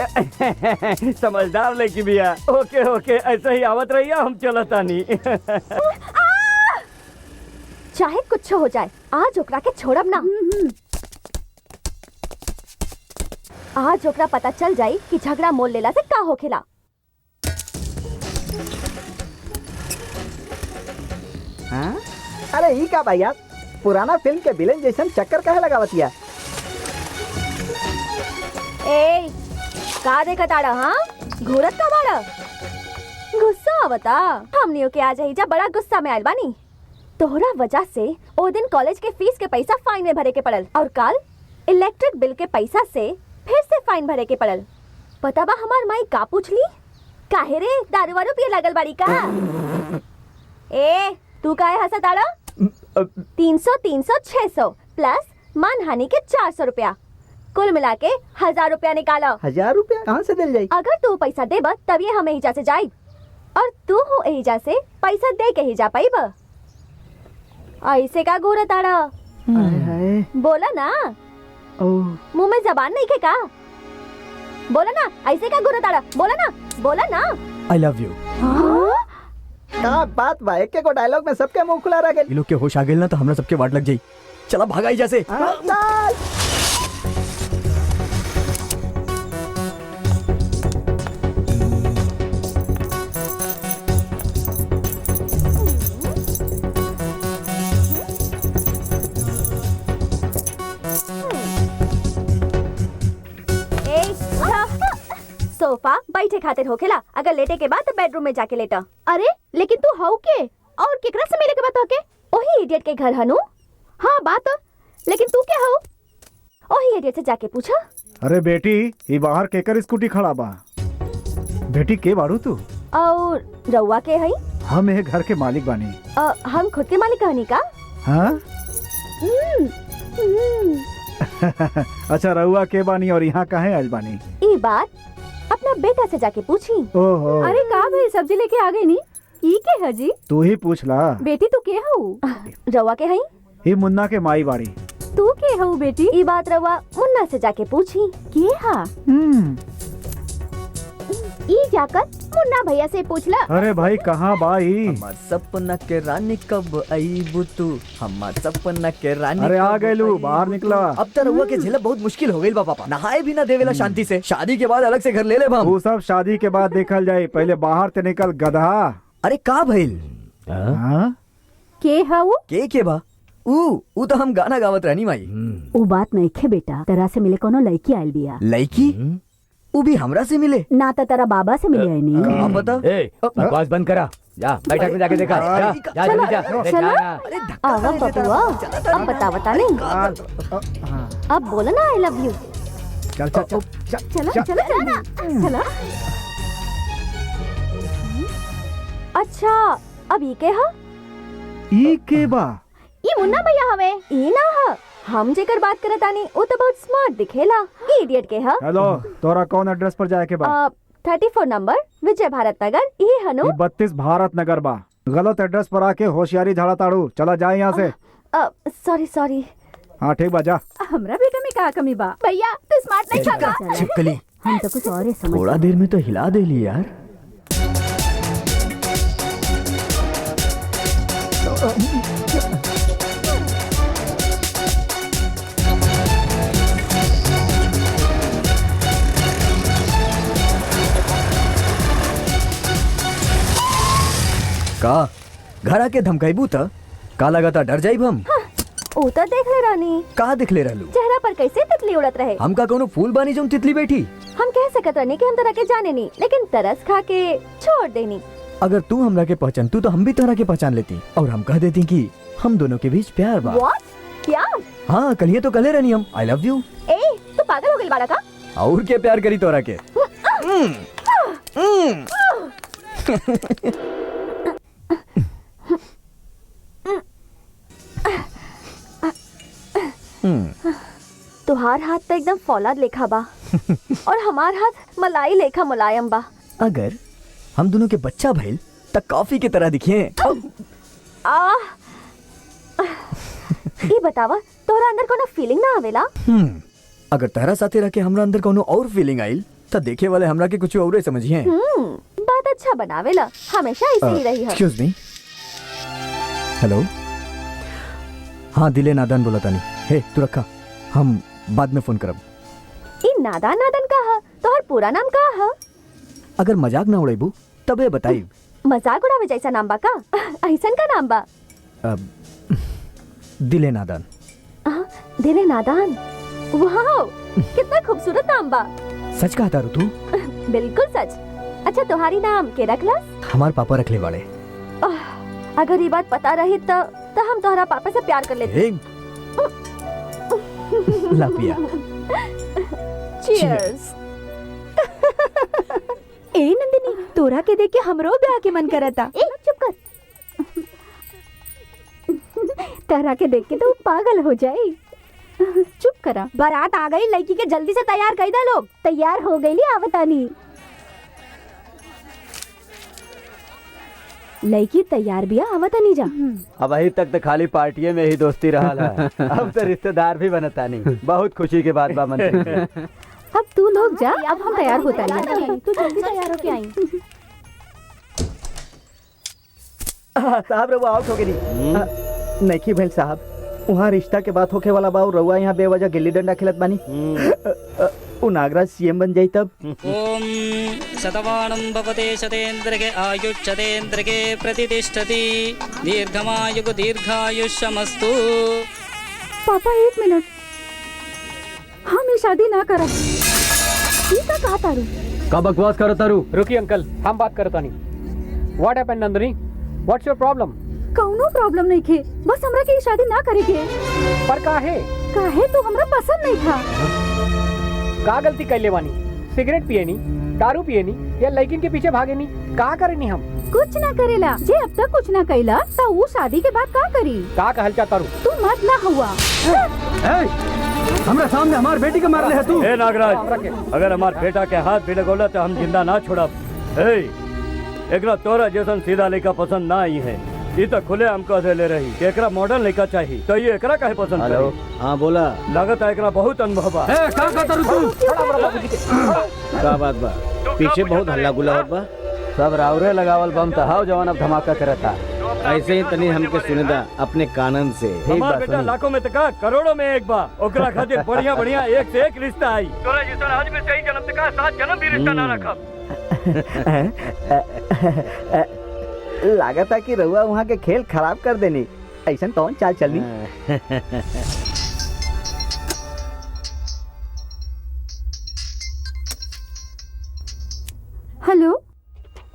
समझदार लड़की बिया। ओके ओके ऐसे ही आवत रहिया, हम चलतानी। चाहे कुछ हो जाए आज ओकरा के छोड़ब ना। आज ओकरा पता चल जाई कि झगड़ा मोल लेला से का होखेला। हाँ? अरे ई का भाई यार, पुराना फिल्म के विलेन जैसन चक्कर काहे लगावतिया? ए का देखत आड़ा? हाँ घूरत का बाड़ा? गुस्सा आवता? हमनियों के आज ही जा बड़ा गुस्सा में आयल बानी। तोहरा वजह से ओ दिन कॉलेज के फीस के पैसा फाइन में भरे के पड़ल और कल इलेक्ट्रिक बिल के पैसा से फिर से फाइन भरे के पड़ल। पता बा हमार माई का पूछली? काहे रे दारू वारू पिए लागल बाड़ी का? ए तू काहे हंसत आड़ा? 300 300 600 प्लस मानहानि के 400 रुपया, कुल मिला के 1000 रुपया निकालो। 1000 रुपया कहाँ से दिल जाई? अगर तू पैसा देब तभी हम एहिजा से जाई और तू हो एहिजा से पैसा दे के ही जा पाइब। ऐसे का घूरत आड़ा? बोला ना, मुंह में जबान नहीं खे का? बोला ना, ऐसे का घूरत आड़ा? बोला ना, बोला ना। I love you. का बात बा? एक को डायलॉग में सबके मुंह खुला रह गेल। ये लोग के होश आ गेल ना तो हमरा सबके वाट लग जाई। चला भागाई जैसे। सोफा बैठे खातिर होखेला, अगर लेटे के बाद तो बेडरूम में जाके लेटा। अरे लेकिन तू हऊ के और केकरा से मिले के बात होके? ओही इडियट के घर हनु। हाँ बात, लेकिन तू क्या हऊ? ओही इडियट से जाके पूछा। अरे बेटी ये बाहर केकर स्कूटी खड़ा बा? बेटी के बाड़ू तू? और रउआ के हई? हम ये घर के मालिक बानी। हम खुद के मालिक कहनी का? हाँ? अच्छा रउआ के बानी और यहाँ काहे आइल बानी? ई बात अपना बेटा से जाके पूछी। ओहो। अरे का भाई सब्जी लेके आ गई नी? ई के हजी? तू ही पूछ ला। बेटी तू के हऊ? रउआ के हई? ये मुन्ना के माई बाड़ी। तू के हऊ बेटी? ई बात रउआ मुन्ना से जाके पूछी। के हा? ई जाकर मुन्ना भैया से पूछला। अरे भाई कहाँ बाई? हमार सपना के रानी कब आईबू तू? हमार सपना के रानी। अरे आ गइलू, बाहर निकला। अब तो रउआ के झेलब बहुत मुश्किल हो गइल बा पापा। नहाए भी ना देवेला शांति से। शादी के बाद अलग से घर ले ले हम। वो सब शादी के बाद देखल जाए, पहले बाहर से निकल गधा। अरे का भइल? हाँ? के हऊ? के बा? ऊ तो हम गाना गावत रहनी माई। उ बात नहीं खे बेटा, तेरा से मिले कोनो लड़की आइल बिया। लड़की? ऊ भी हमरा से मिले? ना तो तेरा बाबा से मिले नहीं। कहाँ पता? ए बकवास बंद करा, जा बैठक में जाके देखा। जा जा जल्दी जा। अरे धक्का अब बबुआ अब बता नहीं। अब बोला ना आई लव यू। चल चल चल चला चला चला चला। अच्छा अब ये के हा? ई के बा? ये मुन्ना भैया हवे। ई ना हा, हम जेकर बात करत आनी वो तो बहुत स्मार्ट दिखेला। इडियट के हा। हेलो, तोरा कौन एड्रेस पर जाए के बा? 34 नंबर विजय भारत नगर। ये हनु 32 भारत नगर बा। गलत एड्रेस पर आके होशियारी झाड़ा ताड़ू। चला जाए यहाँ से। Sorry sorry. हाँ ठीक बा, जा। हमरा बेटा में का कमी बा? भैया तू स्मार्ट नहीं था। छिपकली, हम तो कुछ और ही समझ। थोड़ा देर में तो हिला देली यार। का घर आके धमकाइबू त का लगाता डर जाइब हम? ओ तो देख ले रानी, का दिख ले रहलू? चेहरा पर कैसे तितली उड़त रहे। हम का कोनो फूल बानी जो तितली बैठी? हम कह सकत रहनी कि हम तरह के जाने नहीं, लेकिन तरस खा के छोड़ देनी। अगर तू हमरा के पहचान तू तो हम भी तरह के पहचान लेती और हम कह देती कि हम दोनों के बीच प्यार बा। What? प्यार? हाँ कल तो कले रहनी हम आई लव यू। ए तू पागल हो गई बाड़ा का? और क्या प्यार करी तोरा के? तुहार हाथ तो एकदम फौलाद लेखा बा और हमार हाथ मलाई लेखा मुलायम बा। अगर हम दोनों के बच्चा भइल त कॉफी की तरह दिखिए। ये बतावा तोरा अंदर कोनो फीलिंग ना आवेला? अगर तारा साथे रह के हमरा अंदर कोनो और फीलिंग आइल त देखे वाले हमरा के कुछ और समझिए। बात अच्छा बनावेला, हमेशा ऐसे ही रही है। Excuse me. हेलो। हाँ दिले नादान बोला तानी। हे तू रखा, हम बाद में फोन करब। ई नादान नादान का है? तोहर पूरा नाम का है? अगर मजाक ना उड़ेबू तबे बताई। मजाक उड़ावे जैसा नाम बा का? ऐसन का नाम बा? दिले नादान। दिले नादान, वाह कितना खूबसूरत नाम बा। सच कहता रू तू? बिल्कुल सच। अच्छा तुम्हारी नाम के रखलस? हमार पापा रखले वाले। अगर ये बात पता रही तो हम तोहरा पापा से प्यार कर लेते। ला पिया। चीयर्स। ए नंदिनी, तोरा के देख के हमरो ब्याह के मन करता। ए चुप कर। तारा के देख के तो पागल हो जाए। चुप करा। बारात आ गई, लड़की के जल्दी से तैयार कर दे। लोग तैयार हो गई ली आवतानी। लड़की तैयार भी आवतानी जा। अब अभी तक तो खाली पार्टिये में ही दोस्ती रहा है। अब तो रिश्तेदार भी बनता नहीं। बहुत खुशी के बात बा मंत्री। अब तू लोग जा, अब हम तैयार होता नहीं। तू जल्दी तैयार होके आई। साहब रउआ आउट हो गई। नहीं भैल साहब, वहाँ रिश्ता के बात होके वाला बा। रउआ यहाँ बेवजह गिल्ली डंडा खेलत बानी। उ नागराज सीएम बन जाई तब। ओम शतवानं भवते शतेन्द्रके आयुष्यतेन्द्रके प्रतिष्ठति दीर्घमायुः दीर्घायुष्यमस्तु। पापा एक मिनट, हम ये शादी ना करब। ठीक है कहा तारू? का बकवास करत तारू? रुकी अंकल, हम बात करता नहीं। What happened Nandini? What's your problem? कौनो प्रॉब्लम नहीं खे, बस हमरा के शादी ना करे के। पर काहे? काहे तो हमरा पसंद नहीं था। का गलती कर ले बानी? सिगरेट पिए नी, दारू पिए नी, या लड़किन के पीछे भागे नी? का करे नी हम? कुछ ना करेला। जे अब तक कुछ ना कैला तो वो शादी के बाद का करी? का कहल चाहता रू? तू मत ना हुआ। हमरा सामने हमार बेटी के मार ले है तू। ए नागराज, अगर हमार बेटा के हाथ भी लगोला तो हम जिंदा ना छोड़ब। एकरा तोरा जैसन सीधा लड़का पसंद ना आई है। ये तो खुले हम कह दे ले रही कि एकरा मॉडर्न लड़का चाहिए, तो ये एकरा काहे पसंद करी? हाँ बोला। लागत है एकरा बहुत अनुभव बा। का कहता रू तू? का बात बा? पीछे बहुत हल्ला गुल्ला होत बा। सब रावरे लगावल बम तो हाव जवान अब धमाका करता। ऐसे ही तनी हमके सुने दा अपने कानन से। हमार बेटा लाखों में तका करोड़ों में एक बा। ओकरा खातिर बढ़िया बढ़िया एक से एक रिश्ता आई। तोरा जैसा आज भी सही जन्म तका 7 जन्म भी रिश्ता ना रखब। लागत है कि रउआ वहाँ के खेल खराब कर देनी। ऐसा कौन चाल चलनी? हेलो,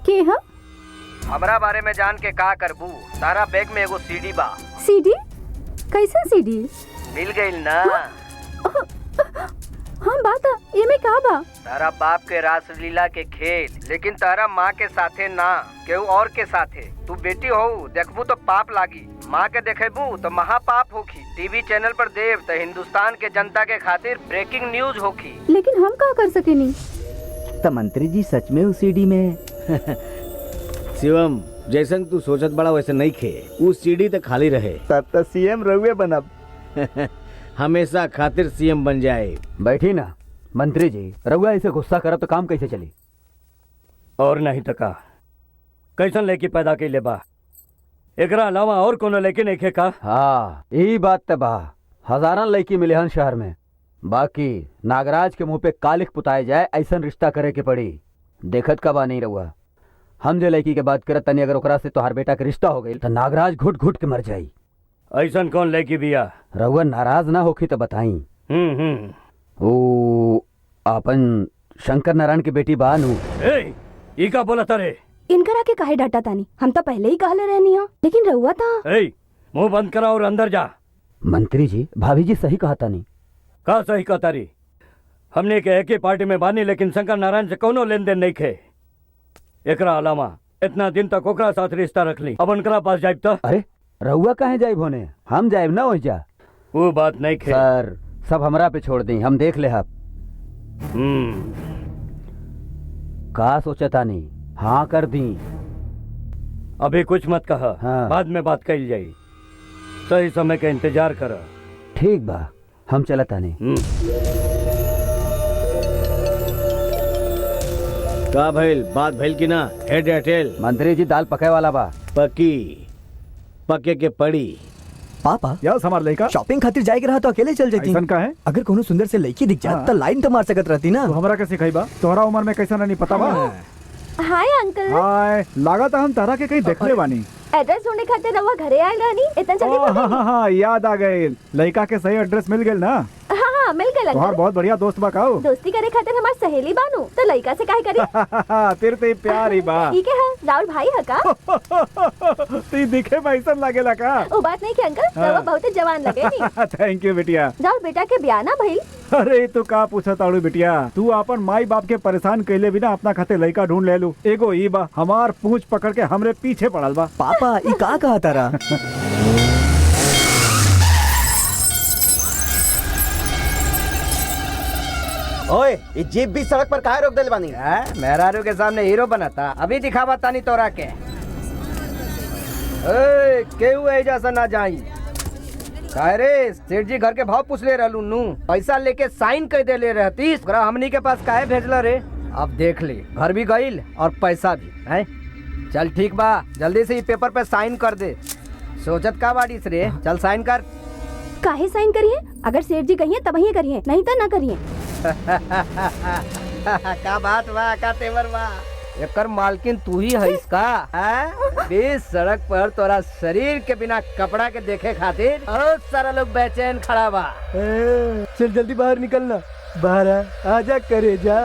के है? हमरा बारे में जान के का करबू? तारा बैग में एगो सीडी बा। सीडी? कैसा सीडी? मिल गई ना? हम बात ये में का बा? तारा बाप के रासलीला के खेल, लेकिन तारा माँ के साथे ना, केहू और के साथे। तू बेटी हो, देखबू तो पाप लागी। माँ के देखेबू तो महापाप होखी। टीवी चैनल पर देव तो हिंदुस्तान के जनता के खातिर ब्रेकिंग न्यूज होखी। लेकिन हम का कर सकेनी? तो मंत्री जी सच में उस सीडी में? शिवम, जैसन तू सोचत बड़ा वैसे नहीं खे। उस सीडी तो खाली रहे। तब तो सीएम रउए बनब। हमेशा खातिर सीएम बन जाए। बैठी ना मंत्री जी, रउआ ऐसे गुस्सा करब तो काम कैसे चली? और नहीं तका कैसन लड़की पैदा कैले बा? एकरा अलावा और कोनो लड़की नहीं खे का? हाँ यही बात तो बा। हजारन लड़की मिले हन शहर में, बाकी नागराज के मुंह पे कालिख पुताए जाए ऐसा रिश्ता करे के पड़ी। देखत का बा नहीं रहुआ? हम जो लड़की के बात करत तनी अगर ओकरा से तोहार बेटा के रिश्ता हो गई तो नागराज घुट घुट के मर जाई। ऐसन कौन लड़की बिया? रउआ नाराज ना होखी तो बताई। ओ अपन शंकर नारायण की बेटी बानू। ए, ई का बोला तारे? इनकरा के काहे डांटा तानी? हम तो पहले ही कहले रहनी हो, लेकिन रहुआ था। ए, मुंह बंद करा और अंदर जा। मंत्री जी, भाभी जी सही कहा तानी। का सही कहा तारी? हमने के एक ही पार्टी में बानी, लेकिन शंकर नारायण से कोनो लेन देन नहीं खे। एकरा अलावा इतना दिन तक ओकरा साथ रिश्ता रख ली, अब उनकरा पास जाइब तो? अरे रउआ कहे जाइब होने? हम जाइब ना हो जा। वो बात नहीं खे सर, सब हमरा पे छोड़ दी, हम देख ले। आप का सोचता नहीं? हाँ कर दी। अभी कुछ मत कहा। हाँ। बाद में बात कही जाई। सही समय का इंतजार कर। ठीक बा, हम चलता नहीं। का भइल? बात भइल की ना? हेड या टेल? मंत्री जी दाल पकाए वाला बा। पकी पके के पड़ी। पापा यार हमार लड़का शॉपिंग खातिर जाए के रहा तो अकेले चल जाती। ऐसन का है? अगर कोनो सुंदर से लड़की दिख जात तो लाइन तो मार सकत रहती ना। तू हमरा के सिखाई बा? तोहरा उम्र में कैसा नहीं पता बा? Hi uncle. हाय, लागत हम तारा के कहीं देखले बानी। एड्रेस ढूंढने खातिर रहुआ घरे आयल रहनी, इतना जल्दी हाँ पहुंच हाँ हाँ, याद आ गए। लड़का के सही एड्रेस मिल गेल ना? गई? हाँ मिल गए तोहार अंकल। बहुत बढ़िया दोस्त बा काऊ। दोस्ती करे खातिर हमार सहेली बानू, तो लड़का से काहे करी? फिर ते प्यार ही बा। ठीक है, राहुल भाई है का? ती दिखे में ऐसा लागेला का? वो बात नहीं कि अंकल, रहुआ बहुत जवान लगे नी। थैंक यू बिटिया। राहुल बेटा के ब्याह ना भइल? अरे तू का पूछा ताड़ू बिटिया? तू अपन माई बाप के परेशान कैले बिना अपना खातिर लड़का ढूंढ ले लू। एगो ई बा हमार पूंछ पकड़ के हमरे पीछे पड़ल बा। पापा ई का कहा तारा? ओए, ये जीप भी सड़क पर काहे रोक देले बानी? मेहरारू के सामने हीरो बना था, अभी दिखावा तानी तोरा के। ए, केहू एजा से ना जाई। काहे रे, सेठ जी घर के भाव पूछ ले रहलू नू, पैसा लेके साइन कर दे ले रहती। ओकरा हमनी के पास काहे भेजला रे? अब देख ले, घर भी गईल और पैसा भी है। चल ठीक बा, जल्दी से ये पेपर पे साइन कर दे। सोचत का बाड़ीस रे? चल साइन कर। काहे साइन करिए? अगर सेठ जी कहिए तब ही करिए, नहीं तो ना करिए। का बात बा, का तेवर बा? एकर मालकिन तू ही है इसका? बीच सड़क पर तोरा शरीर के बिना कपड़ा के देखे खातिर बहुत सारा लोग बेचैन खड़ा बा। चल जल्दी बाहर निकलना। बाहर आजा करे जा।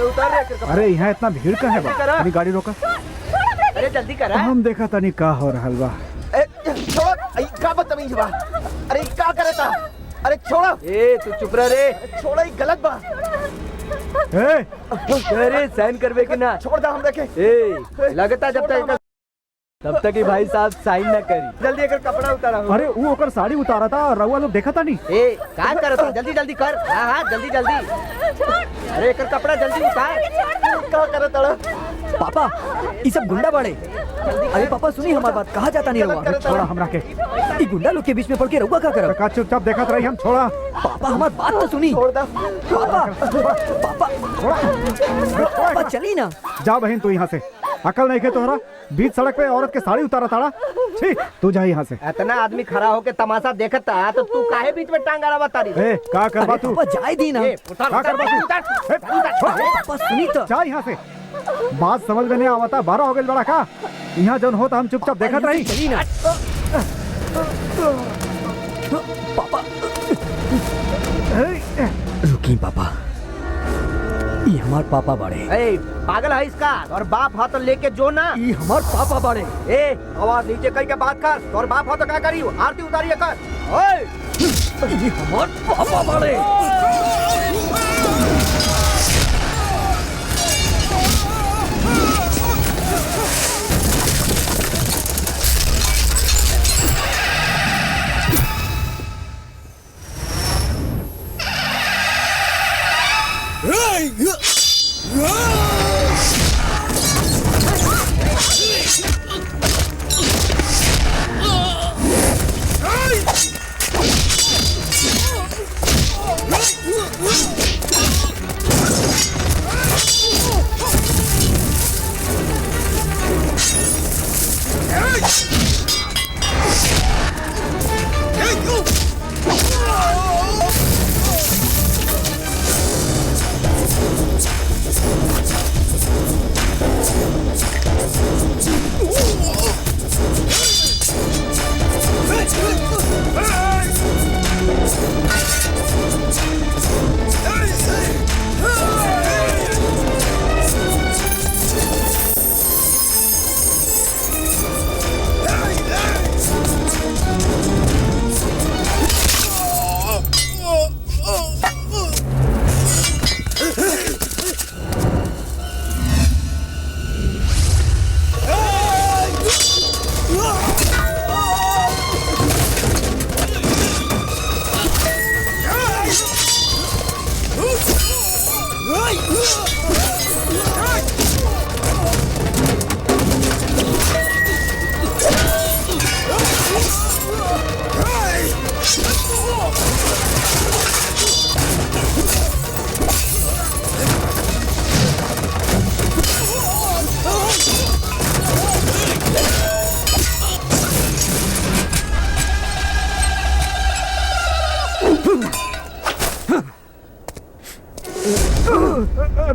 उतार रे। अरे यहाँ इतना भीड़ का है बा? अपनी गाड़ी रोका। अरे जल्दी करा। हम देखा तनी का हो रहल बा। छोड़, का बदतमीज बा? अरे का करे ता? अरे छोड़ा। ए तू चुप रह रे। छोड़ा, ही गलत बा। अरे साइन करवे के ना? छोड़ दा हम देखे। ए लगता तब तक ही भाई साहब साइन ना करी। जल्दी अगर कपड़ा उतारा। अरे वो ओकर साड़ी उतारा था और रउआ लोग देखा था नहीं? ए का करत? जल्दी जल्दी कर। हाँ हाँ जल्दी जल्दी। अरे एकर कपड़ा जल्दी उतार। का करे ताड़ा? पापा ये सब गुंडा बाड़े। अरे पापा सुनी हमारी बात, कहा जाता नहीं रहुआ। छोड़ा हमरा के। ये गुंडा लोग के बीच में पड़ के रहुआ का करब? का चुपचाप देखत रही हम। छोड़ा पापा हमारी बात तो सुनी। छोड़ दा। पापा पापा पापा चली ना। जा बहन तू यहाँ से। अकल नहीं के तोहरा? बीच सड़क पे औरत के साड़ी उतारा ताड़ा। छी, तू जा यहाँ से। इतना आदमी खड़ा होके तमाशा देखता तो तू काहे बीच में टांग अड़ावा तारी? ए का करबा तू? पापा जाए दी ना। का करबा तू? पापा सुनी तो। जा यहाँ से। बात समझ में नहीं आवता। 12 हो गए बड़ा का? यहाँ जौन होता हम चुपचाप देखत रही। चली ना। पापा रुकी पापा, ये हमार पापा बाड़े। ए पागल है इसका? और बाप हाथ लेके जो ना। ये हमार पापा बाड़े। ए आवाज नीचे कई के बात कर। और बाप हाथ क्या करी? आरती उतारिए कर। ओए ये हमार पापा बाड़े।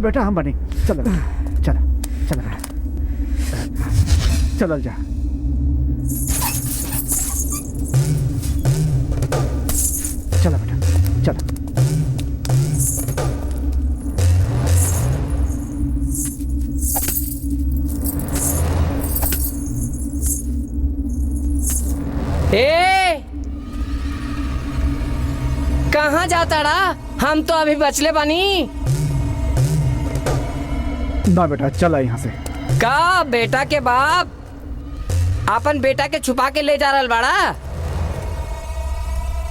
बेटा हम बने। चलो चलो चलो बेटा, चल जा। चलो बेटा चलो। ए कहाँ जाता रहा? हम तो अभी बचले बानी। ना बेटा चला यहाँ से। का बेटा के बाप अपन बेटा के छुपा के ले जा रहल बाड़ा?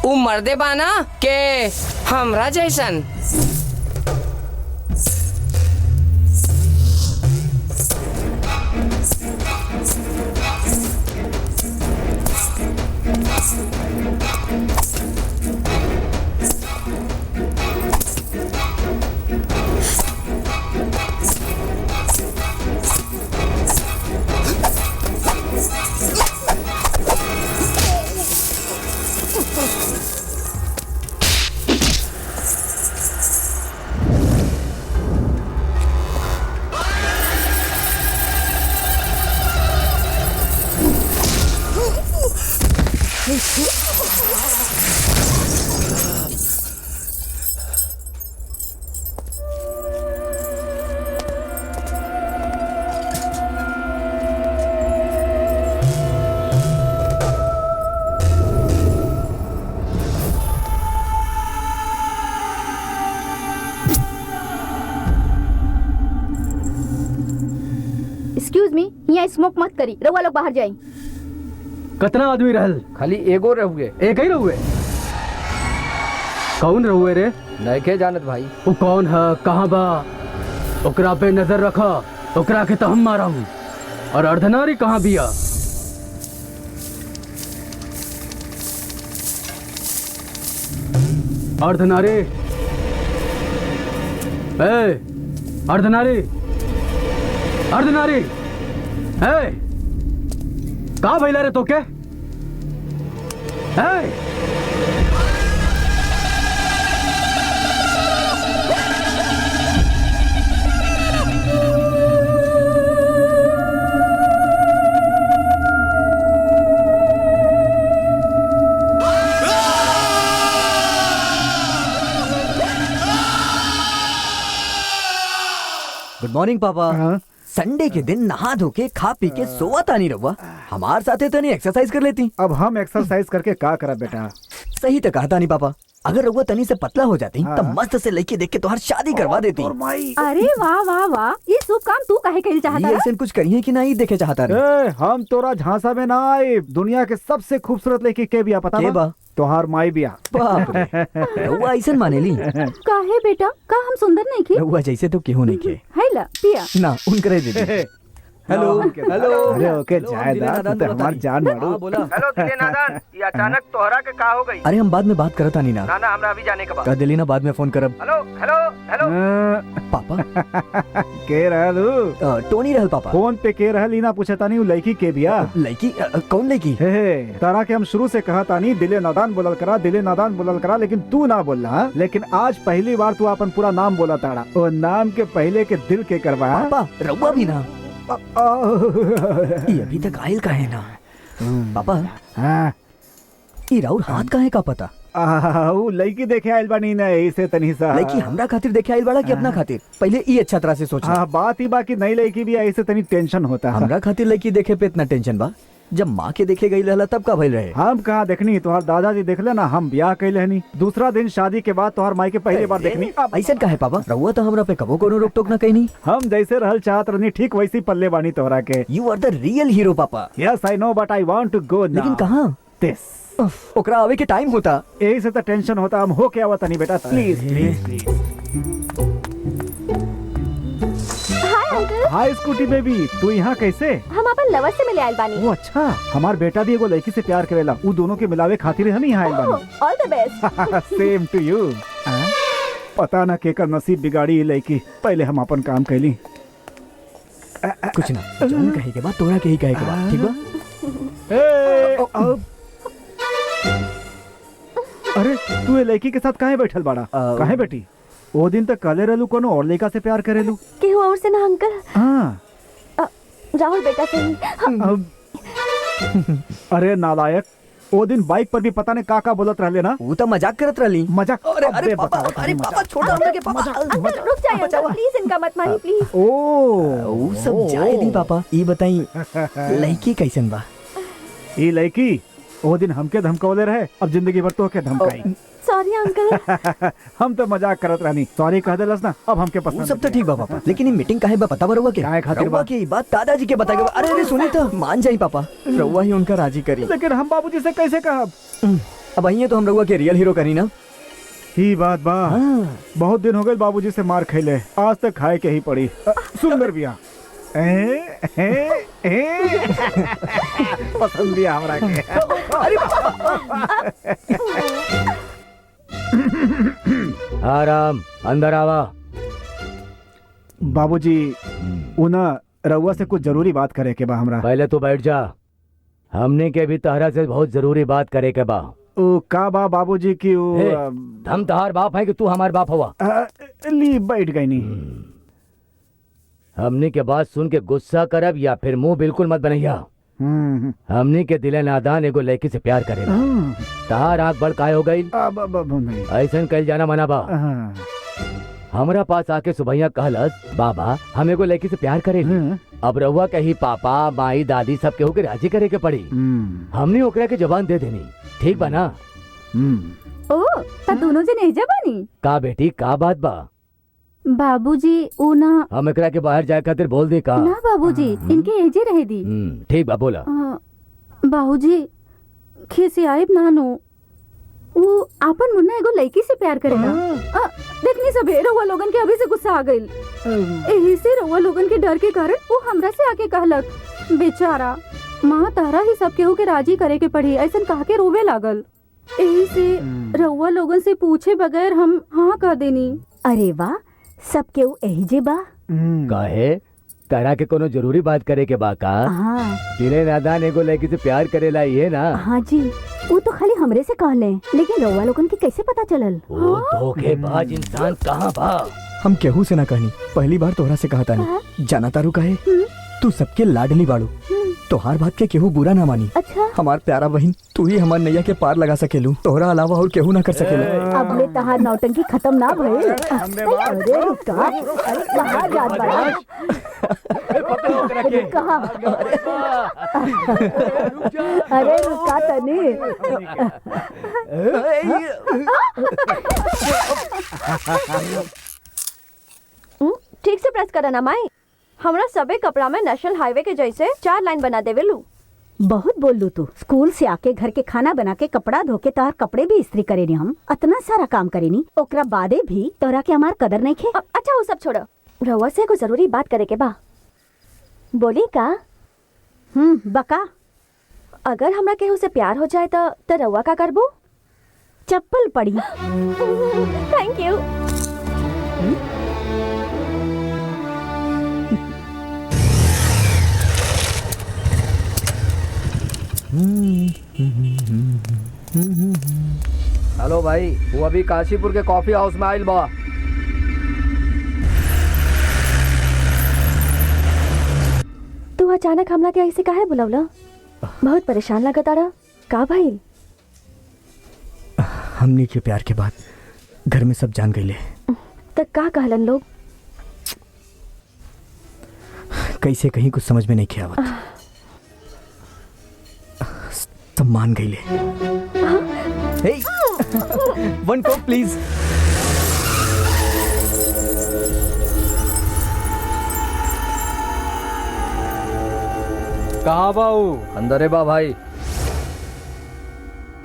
उ मर्दे बाना के हमरा जैसन? एक्सक्यूज मी, यहाँ स्मोक मत करी, रउआ लोग बाहर जाई। कितना आदमी रहल? खाली एगो रहुए। एक ही रहुए? कौन रहुए रे? नइखे जानत भाई। वो कौन है, कहाँ बा? ओकरा पे नजर रखा, ओकरा के तो हम मारा हूँ। और अर्धनारी कहाँ बिया? अर्धनारी, ए अर्धनारी, अर्धनारी, ए का भइला रे तोके? ए गुड मॉर्निंग पापा। संडे के दिन नहा धो के खा पी के सोवा तानी रहुआ, हमार साथे तो नहीं एक्सरसाइज कर लेती। अब हम एक्सरसाइज करके का करा बेटा? सही तो कहा तानी पापा, अगर रहुआ तनी से पतला हो जाती तब मस्त से लड़की देख के तोहर शादी करवा देती। अरे वाह वाह वाह, ये शुभ काम तू काहे कइल चाहता ये ऐसे कुछ करिए कि नहीं देखे चाहता रे। हम तोरा झांसा में ना आए। दुनिया के सबसे खूबसूरत लड़की के बिया पता बा? तोहार माई बिया। बाप रे, रहुआ ऐसन माने ली? काहे बेटा, का हम सुंदर नहीं की? रहुआ जैसे तो क्यों नहीं के? है ला पिया ना उनकरे दे दे। Hello hello. अरे ओके जायदाद तो हमार जान मारू। हेलो दिले नादान, ये अचानक तोहरा के का हो गई? अरे हम बाद में बात करता नहीं ना। ना हमरा अभी जाने के बाद। कह दिली ना बाद में फोन करब। हेलो हेलो हेलो पापा के रहलू? टोनी रहल पापा। फोन पे के रहल इना पूछे तानी उ लड़की के बिया। लड़की कौन लड़की? तारा के हम शुरू से कहा तानी दिले नादान बोलल करा, दिले नादान बोलल करा, लेकिन तू ना बोलना। लेकिन आज पहली बार तू अपन पूरा नाम बोला ताड़ा। ओ नाम के पहले के दिल के करवा। पापा रहुआ भी ना। ये अभी तक आयल का है ना पापा? हाँ ये राउर हाथ का है का पता? उ लड़की देखे आइल बानी ना, ऐसे तनी सा। लड़की हमरा खातिर देखे आइल बाड़ा कि अपना खातिर? पहले ये अच्छा तरह से सोचा। हाँ बात ही बाकी नई लड़की भी ऐसे तनी टेंशन होता है। हमरा खातिर लड़की देखे पे इतना टेंशन बा? जब माँ के देखे गई रहला तब का भइल रहे? हम कहाँ देखनी, तुम्हार दादाजी देखले ना, हम ब्याह कैले हनी। दूसरा दिन शादी के बाद तुम्हार माई के पहली बार देखनी। ऐसा का है पापा? रहुआ तो हमरा पे कबो कोनो रोक टोक ना कहीं। हम जैसे रहल चाहत रहनी ठीक वैसी पल्ले बानी तोहरा के। You are the real hero पापा। Yes I know but I want to go now. लेकिन कहाँ? दिस ओकरा आवे के टाइम होता। यही से तो टेंशन होता। हम हो क्या आवत नहीं बेटा, please please please. Hi uncle. Hi scooty baby, तू यहाँ कैसे? हम अपन लवर से मिले आइल बानी। वो अच्छा, हमार बेटा भी एगो लड़की से प्यार करेला। वो दोनों के मिलावे खातिर हम यहाँ आइल बानी। All the best. Same to you. पता ना केकर नसीब बिगाड़ी ये लड़की। पहले हम अपन काम कैली। कुछ ना, जौन कहे के बाद तोरा के ही कहे के बाद, ठीक बा? अरे तू ये लड़की के साथ काहे बैठल बाड़ा? काहे बेटी? वो दिन तक काले रहलू कोनो और लड़का से प्यार करेलू। केहू और से ना अंकल, हाँ राहुल बेटा से ही। अरे नालायक, वो दिन बाइक पर भी पता नहीं का बोलत रहले ना। वो तो मजाक करत रहली। मजाक? अरे पापा, अरे पापा छोड़ हमरे के पापा। अंकल रुक जाइए अंकल, प्लीज इनका मत मारिए प्लीज। ओ सब जाए दी पापा। ये बताई लड़की कैसन बा? ये लड़की वो दिन हमके धमकावले रहे, अब जिंदगी भर तो के धमकाई। Sorry uncle. हम तो मजाक करत रहनी, सॉरी कह देलस ना, अब हमके पसंद। सब तो ठीक बा पापा, लेकिन ये मीटिंग काहे बा पता बा रउआ के? काहे खातिर बा? रउआ की बात दादाजी के बताएगा। अरे अरे सुनी तो मान जाई पापा, रउआ ही उनका राजी करी। लेकिन हम बाबूजी से कैसे कहब? अब अहिए तो हम रउआ के रियल हीरो करी ना। ही बात बा। बहुत दिन हो गए बाबूजी से मार खैले, आज तक खाए के ही पड़ी। सुंदर बिया पसंद दिया हमरा के। आराम, अंदर आवा। बाबूजी उना रउआ से कुछ जरूरी बात करे के बा हमरा। पहले तो बैठ जा, हमने के भी तहरा से बहुत जरूरी बात करे के बा। ओ का बा बाबूजी की हम तहार बाप है कि तू हमार बाप हुआ? ली बैठ गई नहीं। हमने के बात सुन के गुस्सा करब या फिर मुंह बिल्कुल मत बनैया। हमने के दिले नादान एगो लड़की से प्यार करे। तहार आँख बड़काए हो गई, ऐसा कल जाना मना बा। हमरा पास आके सुबैया कहलस बाबा हम एगो लड़की से प्यार करे। अब रहुआ कही पापा माई दादी सब केहू के राजी करे के पड़ी। हमने ओकरा के जवान दे देनी, ठीक बा ना? ओ त दोनों जने एजा बानी का बेटी? का बात बा? बाबूजी ऊ ना हम एकरा के बाहर जाए खातिर बोल दे का? ना बाबूजी इनके एजे रहे दी। ठीक बा बोला। बाबूजी खिसी आइब नानो, वो आपन मुन्ना एगो लड़की से प्यार करेगा। देखनी सबे रउआ लोगन के अभी से गुस्सा आ गइल। एही से रउआ लोगन के डर के कारण वो हमरा से आके कहलक बेचारा माँ तारा ही सब केहू के राजी करे के पड़ी, ऐसन कहा के रोवे लागल। एही से रउआ लोगन से पूछे बगैर हम हाँ कह देनी। अरे वाह, सब केहू एही जे बा। काहे? करा के कोनो जरूरी बात करे के बा का? हाँ। दिले नादान एगो लड़की से प्यार करेला ये ना? हाँ जी, वो तो खाली हमरे से कहले, लेकिन रउआ लोगन के कैसे पता चलल? वो धोखेबाज इंसान कहाँ बा? हम केहू से ना कहनी, पहली बार तोहरा से कहा तानी। जाना तारू काहे? तू सबके लाडली बाड़ू, तोहार बात के केहू बुरा ना मानी। अच्छा? हमार प्यारा बहन, तू ही हमार नैया के पार लगा सकेलू, तोहरा अलावा और केहू ना कर सकेला। अब ले तहार नौटंकी खत्म ना भइल। अरे रुका, कहाँ जात बाड़ा? कहाँ? अरे रुका तनी। ठीक से प्रेस करा ना माई। हमरा सबे कपड़ा में नेशनल हाईवे के जैसे 4 लाइन बना देवेलू। बहुत बोल लू तू। स्कूल से आके घर के खाना बना के कपड़ा धो के तोहर कपड़े भी इस्त्री करेनी, हम इतना सारा काम करेनी, ओकरा बादे भी तोरा के हमार कदर नहीं खे। अच्छा वो सब छोड़ो, रउआ से को जरूरी बात करे के बा। बोली का? बका। अगर हमरा केहू से प्यार हो जाए तो रउआ का करबू? चप्पल पड़ी। Thank you. हेलो भाई, वो अभी काशीपुर के कॉफी हाउस में आइल बा। तू अचानक हमला के ऐसे काहे बुलावला? बहुत परेशान लगता रहा का भाई? हमनी के प्यार के बाद घर में सब जान गईले। तक का कहलन लोग? कैसे कहीं कुछ समझ में नहीं किया आवत। सब मान गईले। हे, 1 कोक प्लीज। कहाँ बाऊ? अंदर है बा भाई।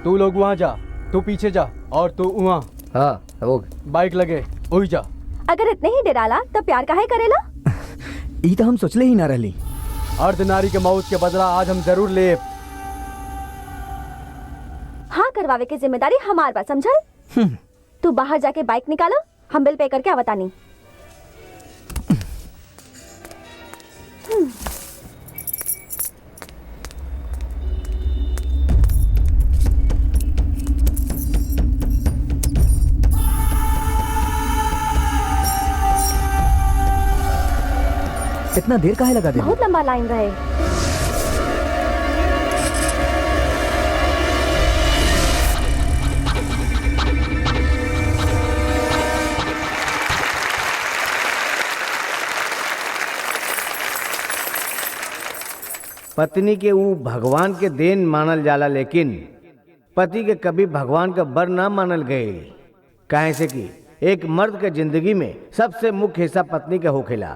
तू लोग वहाँ जा, तू पीछे जा और तू वहाँ। हाँ हो बाइक लगे वही जा। अगर इतने ही डराला तो प्यार काहे करेला? ई तो हम सोचले ही ना रहली। अर्धनारी के मौत के बदला आज हम जरूर ले। हाँ करवावे की जिम्मेदारी हमार बा, समझल? तू बाहर जाके बाइक निकालो, हम बिल पे करके आवतानी। इतना देर काहे लगा दे? बहुत लंबा लाइन रहे। पत्नी के वो भगवान के देन मानल जाला, लेकिन पति के कभी भगवान का बर ना मानल गए। काहे से कि एक मर्द के जिंदगी में सबसे मुख्य हिस्सा पत्नी के होखेला।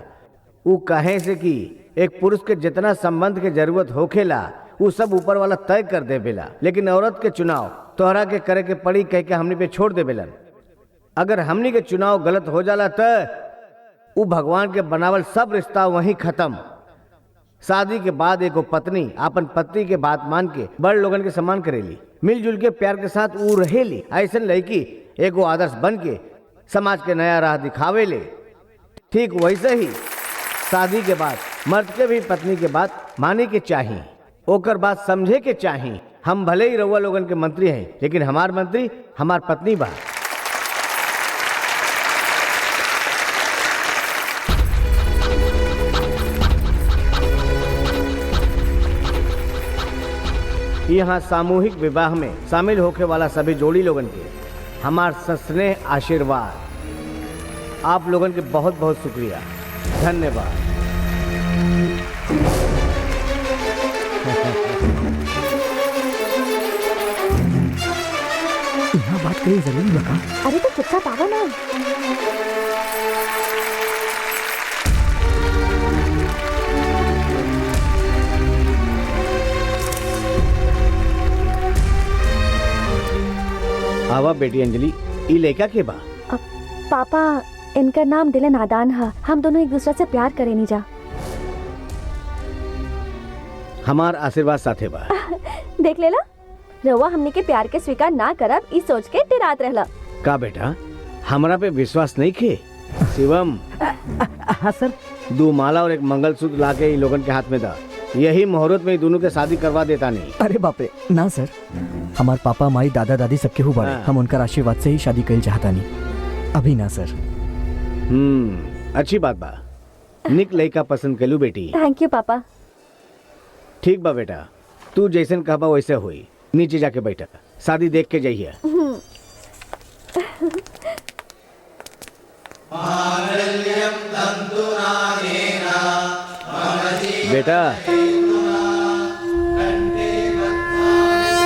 वो कहे से कि एक पुरुष के जितना संबंध के जरूरत होखेला वो सब ऊपर वाला तय कर देवेला, लेकिन औरत के चुनाव तोहरा के करे के पड़ी कह के हमनी पे छोड़ देवेलन। अगर हमनी के चुनाव गलत हो जाला तो वो भगवान के बनावल सब रिश्ता वहीं खत्म। शादी के बाद एगो पत्नी अपन पति के बात मान के बड़ लोगन के सम्मान करेली, मिलजुल के प्यार के साथ वो रहेली। ऐसा लड़की एगो आदर्श बन के समाज के नया राह दिखावे ले। ठीक वैसे ही शादी के बाद मर्द के भी पत्नी के बात माने के चाहिए, ओकर बात समझे के चाहिए। हम भले ही रउआ लोगन के मंत्री हैं, लेकिन हमार मंत्री हमार पत्नी बा। यहाँ सामूहिक विवाह में शामिल होके वाला सभी जोड़ी लोगन के हमार सस्नेह आशीर्वाद। आप लोगन के बहुत बहुत शुक्रिया, धन्यवाद। यहाँ बात करी जरूरी बका। अरे तो चुपचाप आवा ना। आवा बेटी अंजलि, ई लड़का के बा? पापा, इनका नाम दिल नादान है। हम दोनों एक दूसरे से प्यार करे नहीं जा। हमार आशीर्वाद साथे बा। देख लेला, रउआ हमने के प्यार के स्वीकार ना करब ई सोच के डरात रहला। का बेटा हमरा पे विश्वास नहीं खे? शिवम। हाँ सर। 2 माला और 1 मंगलसूत्र लाके इन लोगन के हाथ में दा। यही मुहूर्त में दोनों के शादी करवा देता नहीं। अरे बाप रे, ना सर। हमार पापा माई दादा दादी सबके हु बड़े, हम उनका आशीर्वाद से ही शादी कइल चाहता नहीं। अभी ना सर। अच्छी बात बा। निक लड़का पसंद कलू बेटी। थैंक यू पापा। ठीक बा बेटा, तू जैसन कहबा वैसे हुई। नीचे जाके बैठा, शादी देख के जाइए। बेटा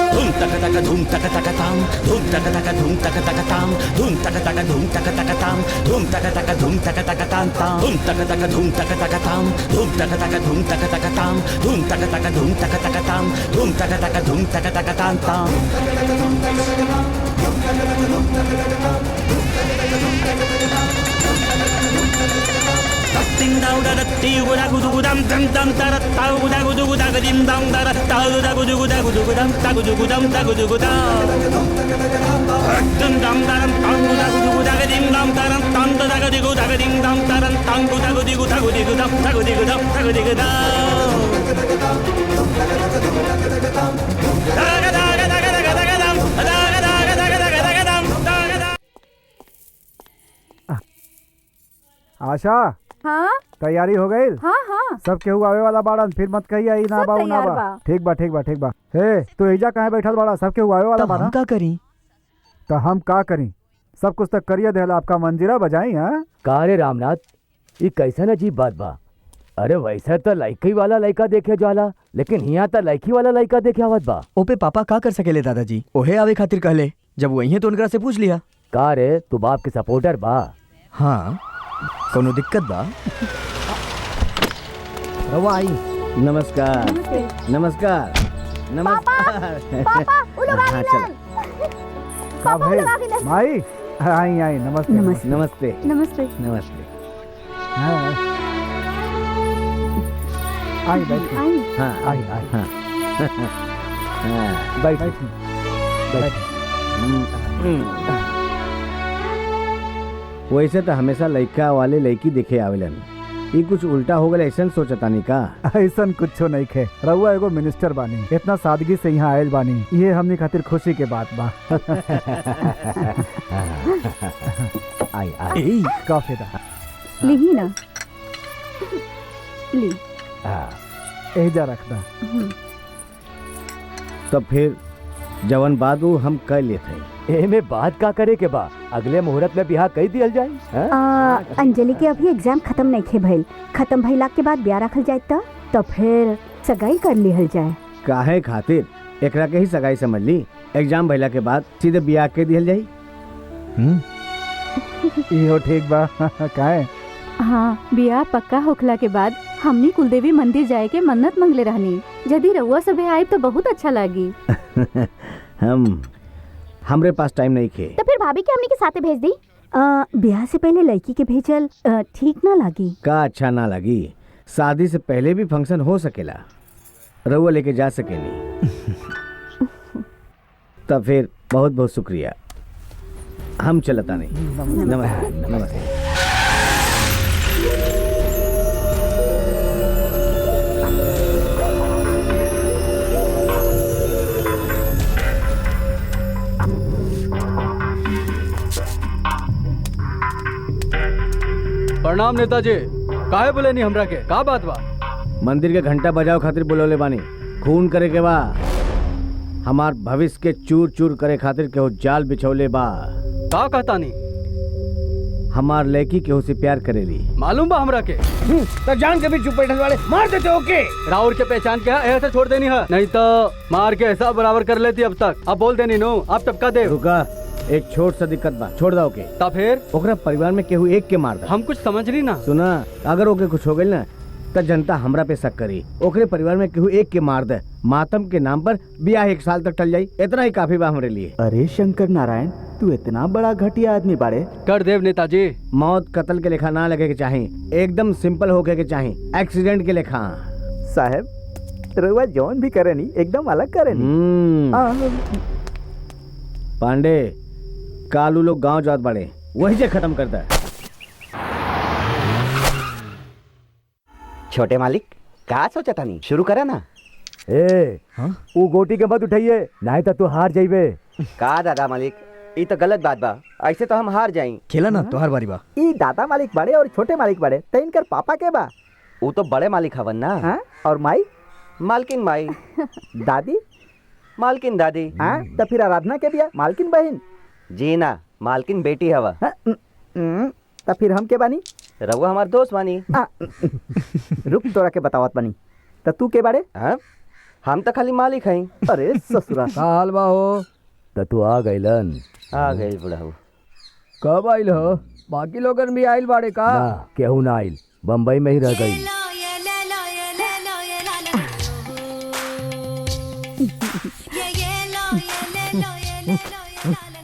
धूम तक तक धूम तक तक ताम, धूम तक तक धूम तक तक ताम, धूम तक तक धूम तक तक ताम, धूम तक तक धूम तक तक ताम ताम, धूम तक तक धूम तक तक ताम, धूम तक तक धूम तक तक ताम, धूम तक तक धूम तक तक ताम, धूम तक तक धूम तक तक ताम ताम। Ding dong da da di gu da gu du gu dam dam dam da da ta gu da gu du gu da ga dim dong da da ta gu da gu du gu da gu du gu dam ta gu du gu dam ta gu du gu da dum dam da dam tang gu da gu du gu da ga dim dam da dam tang da ga di gu da ga dim dam da dam tang gu da gu di gu da gu di gu dam ta gu di gu dam ta gu di gu da da ga da ga da ga da ga da ga dam da ga da ga da ga da ga dam da ga da। आशा, हाँ तैयारी हो गई? हाँ हाँ सब केहू आवे वाला बाड़न, फिर मत कहिया ई ना सब बा ना तैयार बा। बा। ठीक बा ठीक बा ठीक बा। हे तू एजा काहे बैठल बाड़ा? सब केहू आवे वाला बा ना? हम का करी? तो हम का करी? सब कुछ तक करिए देला, आपका मंजीरा बजाई। हाँ का रे रामनाथ, ये कैसन अजीब बात बा। अरे वैसे तो लड़की वाला लड़का देखे जाला, लेकिन यहाँ तो लड़की वाला लड़का देखे आवत बा। ओपे पापा का कर सकेले दादाजी? ओहे आवे खातिर कहले, जब वही है तो उनकरा से पूछ लिया। का रे तू बाप के सपोर्टर बा? हाँ, कोनो दिक्कत बा? रवा आई। नमस्कार नमस्कार नमस्कार। पापा उलोग हाँ, चलो। का भाई माई? आई आई, नमस्ते नमस्ते। नमस्ते नमस्ते। नमस्ते। हाँ। आई बैठ। आई हाँ आई आई। हाँ हाँ, बैठ बैठ। वैसे तो हमेशा लड़का वाले लड़की देखे आवेलन, ये कुछ उल्टा हो गया ऐसा सोचतानी का? ऐसा कुछो नहीं खे। रउआ एगो मिनिस्टर बानी, इतना सादगी से यहाँ आयल बानी, ये हमनी खातिर खुशी के बात बा। आई आई का फायदा? लिही ना। ली। एजा रखना। तब फिर जवन बादू हम कर लेते एमे बात का करे के बा अगले मुहूर्त में बिहार कई दियल जाए। अंजलि के अभी एग्जाम खत्म नहीं थे भइल, खत्म भइला के बाद ब्याह रखल जाए तो फिर सगाई कर लिहल जाए। काहे खातिर एकरा के ही सगाई समझ ली। एग्जाम भइला के बाद सीधे बियाह के दियल जाई। इहो ठीक बा। काहे? हाँ, बियाह पक्का होखला के बाद हमनी कुलदेवी मंदिर जाए के मन्नत मांगले रहनी। यदि रउआ सब आए तो बहुत अच्छा लागी। हमरे पास टाइम नहीं खे। तो फिर भाभी के हमनी के साथे भेज दी। ब्याह से पहले लड़की के भेजल ठीक ना लगी। का अच्छा ना लगी? शादी से पहले भी फंक्शन हो सकेला, रउआ लेके जा सकेनी। तब फिर बहुत बहुत शुक्रिया। हम चलता नहीं। नमस्ते। नमस्ते। प्रणाम नेताजी। काहे बोले नहीं हमरा के? का बात बा? मंदिर के घंटा बजाओ खातिर बोलौले बानी। खून करे के बा। हमार भविष्य के चूर चूर करे खातिर केहू जाल बिछौले बा। का कहता नहीं? हमार लड़की केहू से प्यार करेली। मालूम बा हमरा के? तो जान के भी चुप बैठल वाले मार देते हो के? राउर के पहचान क्या है? ऐसे छोड़ देनी है, नहीं तो मार के ऐसा बराबर कर लेती अब तक। अब बोल देनी नो, अब टपका दे। रुका, एक छोट सा दिक्कत बा, छोड़ दो के। तब फिर ओकरा परिवार में केहू एक के मार दे। हम कुछ समझ नहीं ना। सुना, अगर ओके कुछ हो गई ना तो जनता हमरा पे शक करी। ओकरे परिवार में केहू एक के मार दे, मातम के नाम पर बियाह 1 साल तक टल जाई। इतना ही काफी बा हमरे लिए। अरे शंकर नारायण, तू इतना बड़ा घटिया आदमी बाड़े। कर देव नेताजी। मौत कत्ल के लेखा ना लगे के चाही, एकदम सिंपल होके के चाही, एक्सीडेंट के लेखा। साहब रउआ जौन भी करे नी एकदम अलग करे नी। पांडे, कालू लोग गांव जात बड़े, वही से खत्म करता है। छोटे मालिक का सोचा था नहीं, शुरू करा ना। वो गोटी के मत उठाइए, नहीं तो तू हार जाइबे। का दादा मालिक, ये तो गलत बात बा। ऐसे तो हम हार जाएं। खेला ना तो हर बारी बा। ई दादा मालिक बड़े और छोटे मालिक बड़े, तो इनकर पापा के बा? वो तो बड़े मालिक हवन ना। हाँ? और माई? मालकिन माई। दादी? मालकिन दादी। हाँ? तो फिर आराधना के बिया मालकिन बहन? जी ना, मालकिन बेटी हवा। तो फिर हम के बानी? रउआ हमार दोस्त बानी। रुक, तोरा के बतावत बानी। तो तू के बारे? हम तो खाली मालिक हैं। अरे ससुरा। का हाल बा हो? तो तू आ गइलन? आ गई बुढ़ाऊ। कब आइल हो? बाकी लोगन भी आइल बाड़े का? ना, केहू ना आइल, बम्बई में ही रह गई।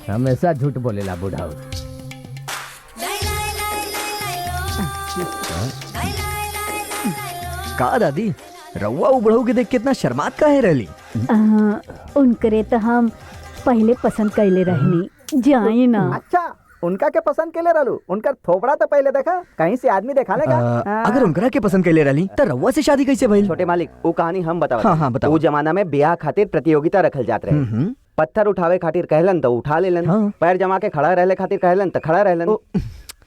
हमेशा झूठ बोलेला बुढ़ाऊ। का दादी, रउआ उबड़ऊ के देख के इतना शर्मात काहे रहली? उनकरे तो हम पहले पसंद कैले रहनी, जाई ना। अच्छा, उनका के पसंद के ले रहलू? उनका थोपड़ा तो पहले देखा, कहीं से आदमी देखा लेगा। अगर उनकरा के पसंद कैले रहली तो रउआ से शादी कैसे भइल? छोटे मालिक, वो कहानी हम बताओ। हाँ, बताओ। वो जमाना में ब्याह खातिर प्रतियोगिता रखल जात रहे। पत्थर उठावे खातिर कहलन तो उठा लेलन, पैर जमा के खड़ा रहले खातिर कहलन तो खड़ा रहलन,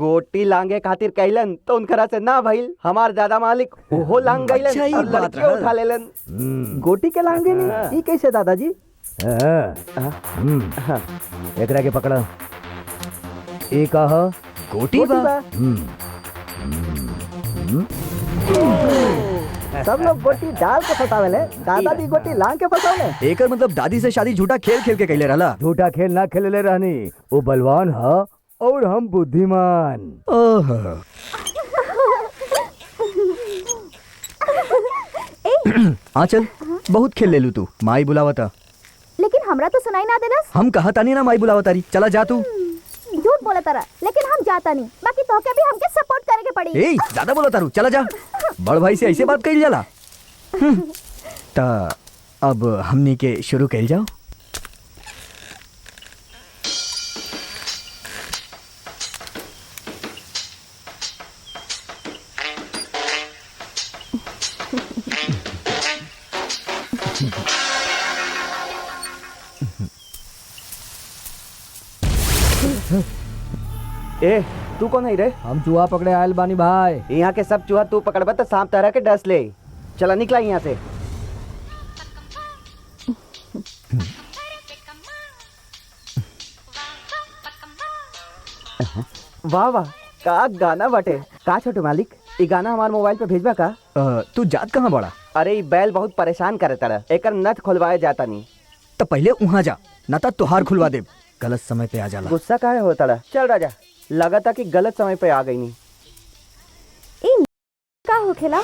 गोटी लांगे खातिर कहलन तो उनकरा से ना भइल। हमार दादा मालिक ओहो लांग गइलन और लड़कियों उठा लेलन। गोटी के लांगे नहीं, ये कैसे दादाजी? एकरा के पकड़ा। एक गोटी बा। सब लोग गोटी डाल के फसावेले, दादाजी गोटी लांग के फसावले। एकर मतलब दादी से शादी झूठा खेल खेल के कैले रहला? झूठा खेल ना खेले रहनी, वो बलवान है और हम बुद्धिमान। चल, बहुत खेल ले लू तू। माई बुलावता। लेकिन हमरा तो सुनाई ना देलस। हम कहा तानी ना माई बुलावतारी, चला जा तू। झूठ बोला तारा, लेकिन हम जाता नहीं। बाकी तो के भी हमके सपोर्ट करे के पड़ी। ए, ज्यादा बोला तारू, चला जा। बड़ भाई से ऐसे बात कइल जाला। ता अब हमनी के शुरू कइल जाओ। ए, तू कौन है रे? हम चूहा पकड़े आयल बानी भाई। यहाँ के सब चूहा तू पकड़बा तो सांप तरह के डस ले। चला निकला यहाँ से। वाह वाह, का गाना बटे। का छोटे मालिक, ये गाना हमारे मोबाइल पे भेजबा का? तू जात कहाँ बड़ा? अरे ये बैल बहुत परेशान करे तरह, एकर नथ खुलवाए जाता नहीं। तो पहले वहाँ जा, न तो तुहार खुलवा दे। गलत समय पे आ जाला। गुस्सा काहे होता रहा? चल राजा, लगा था कि गलत समय पे आ गई नहीं। का हो खेला?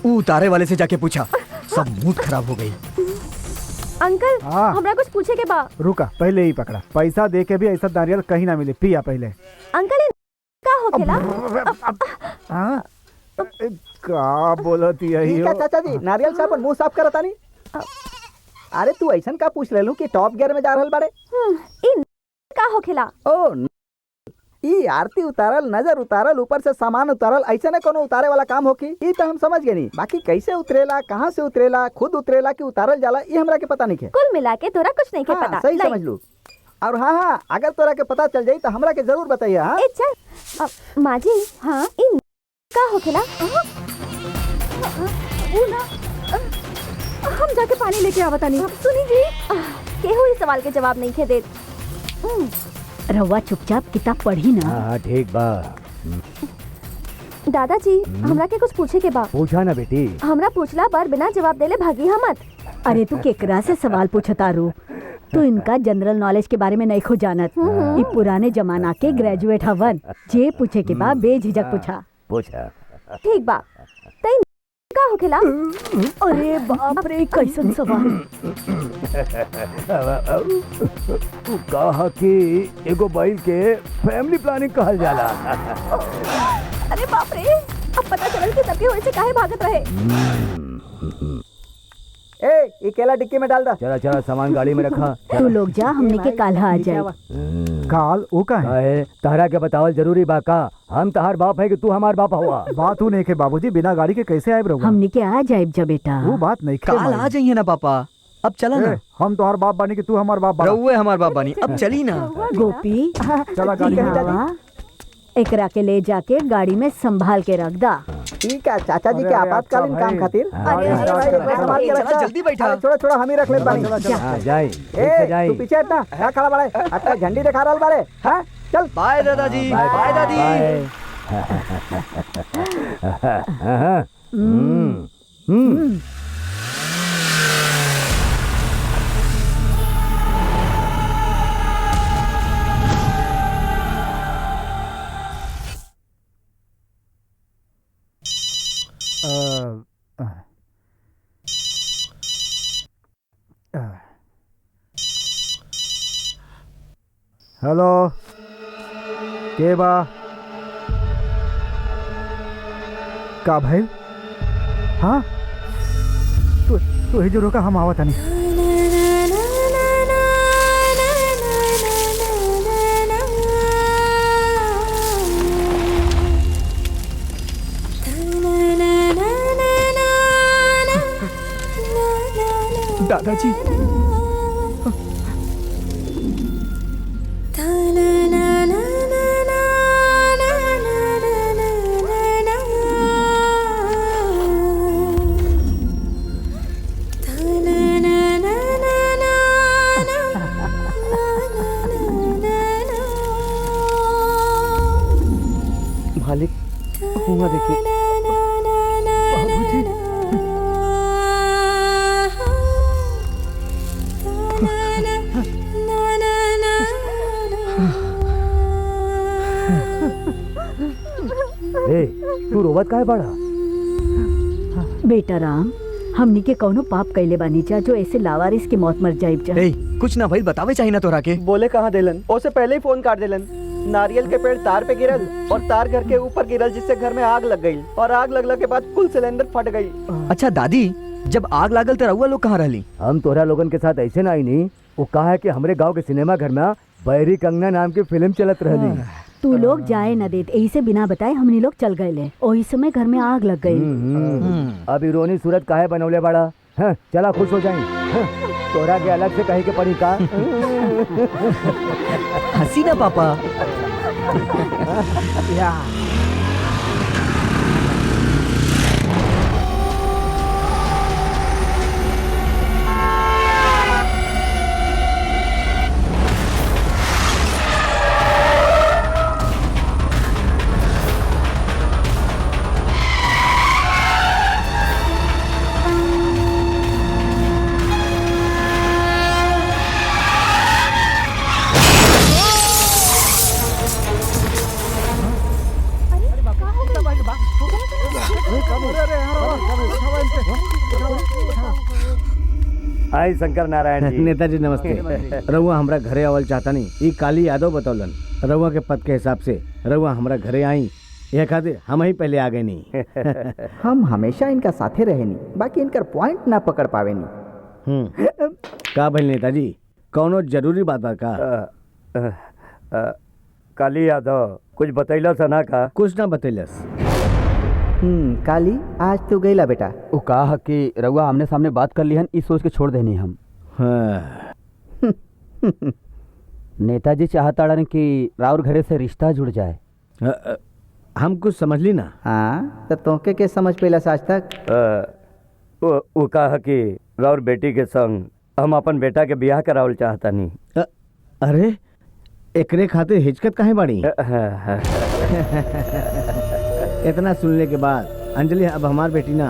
उतारे वाले से जाके पूछा, सब मूड खराब हो गई। अंकल, हाँ। हमरा कुछ पूछे के बा। रुका, पहले ही पकड़ा। पैसा दे के भी ऐसा नारियल कहीं ना मिले। पिया पहले। अंकल, का हो खेला? हाँ, का बोलती है ठीक है चाचा जी, नारियल साहब मुंह साफ करता नहीं। अरे तू ऐसा का पूछ ले लू कि टॉप गियर में जा रहल बारे? का हो खेला? ओ ई आरती उतारल, नजर उतारल, ऊपर से सामान उतारल, ऐसे न कोनो उतारे वाला काम हो की? ई तो हम समझ गए नहीं। बाकी कैसे उतरेला, कहाँ से उतरेला, खुद उतरेला कि उतारल जाला, ये हमरा के पता नहीं है। कुल मिला के तोरा कुछ नहीं के पता। सही समझ लू। और हाँ, अगर तोरा के पता चल जाई तो हमरा के जरूर बताइए। हाँ चल माँ जी। हाँ, इन का हो खेला? हम जाके पानी लेके आवता नहीं। सुनी जी, केहू इस सवाल के जवाब नहीं खे दे। रवा चुपचाप किताब पढ़ी ना। हाँ ठीक बा। दादाजी, हमरा के कुछ पूछे के बा। पूछा ना बेटी। हमरा पूछला पर बिना जवाब देले भागी मत। अरे तू केकरा से सवाल पूछतारू? तू इनका जनरल नॉलेज के बारे में नहीं खो जानत। ये पुराने जमाना के ग्रेजुएट हवन। जे पूछे के बा बेझिझक पूछा। पूछा। ठीक बा। तई का हो खेला? अरे बाप रे, कैसन सवाल। कहा कि एगो बैल के फैमिली प्लानिंग कहल जाला। अरे बाप रे, अब पता चलल कि सबके वजह से काहे भागत रहे। ए, ये केला डिक्की में डाल दा। चला चला, सामान गाड़ी में रखा। तू लोग जा, हमने के काल आ जाए। काल वो का है? तहरा के बतावल जरूरी बा का? हम तहार बाप है कि तू हमार बाप हुआ? बात नहीं के बाबूजी, बिना गाड़ी के कैसे आए? हमने के आ जाए जा बेटा। वो बात नहीं। काल आ जाइए ना पापा। अब चला ना। हम तो हर बाप बानी कि तू हमार बाप बानी। रउए हमार बाप बानी। अब चली ना। गोपी, चला गाड़ी में। एकरा के ले जाके गाड़ी में संभाल के रख दा। ठीक है चाचा जी के आपातकालीन काम खातिर। जल्दी बैठा। छोड़ा छोड़ा, हम ही रख ले बानी। जाए तू पीछे हटना। क्या खड़ा बाड़े? अच्छा झंडी दिखा रहल बाड़े। हाँ चल। बाय दादाजी। बाय दादी। हेलो, के बा? का भाई? हाँ, तू ही जो रोका, हम आवत नहीं। दादाजी, मालिक हुआ देखिए। बाबूजी, तू रोवत काहे बड़ा? बेटा राम, हमनी के कौनो पाप कैले बानी जा जो ऐसे लावारिस के मौत मर जाइब जा। कुछ ना भाई, बतावे चाहिए ना तोरा के। बोले कहाँ देलन? ओसे पहले ही फोन काट देलन। नारियल के पेड़ तार पे गिरल और तार घर के ऊपर गिरल, जिससे घर में आग लग गई और आग लगने के बाद कुल सिलेंडर फट गई। अच्छा दादी, जब आग लागल तो रउआ लोग कहाँ रहली? हम तोरा लोगन के साथ ऐसे ना आई नहीं। वो कहा है कि हमरे गांव के सिनेमा घर में बैरी कंगना नाम की फिल्म चलत रहली। तू लोग जाए न देत, यही से बिना बताए हमनी लोग चल गए। वही समय घर में आग लग गई। अब इरोनी सूरत काहे बनौले बड़ा? हाँ, चला खुश हो जाए। तोरा के अलग से कहे के पड़ी का? हंसी ना पापा। या आई शंकर नारायण जी। नेताजी नमस्ते। रउआ हमरा घरे आवल चाहता नहीं, ई काली यादव बतौलन। रउआ के पद के हिसाब से रउआ हमरा घरे आई, यह खातिर हम ही पहले आ गए नहीं। हम हमेशा इनका साथे रहे नहीं, बाकी इनकर पॉइंट ना पकड़ पावे नहीं। का भइल नेताजी, कौनो जरूरी बात बा का? काली यादव कुछ बतैलस ना का? कुछ ना बतैलस। काली आज तू गईला बेटा। वो कहा कि रउआ आमने सामने बात कर लिहन, इस सोच के छोड़ देनी हम। हाँ। नेताजी चाहताड़न कि राउर घरे से रिश्ता जुड़ जाए। हम कुछ समझ ली ना। हाँ तो तोके के समझ पेला आज तक? वो कहा कि राउर बेटी के संग हम अपन बेटा के ब्याह करावल चाहता नहीं। अरे एकरे खातिर हिचकत काहे बाड़ी? इतना सुनने के बाद अंजलि अब हमार बेटी ना,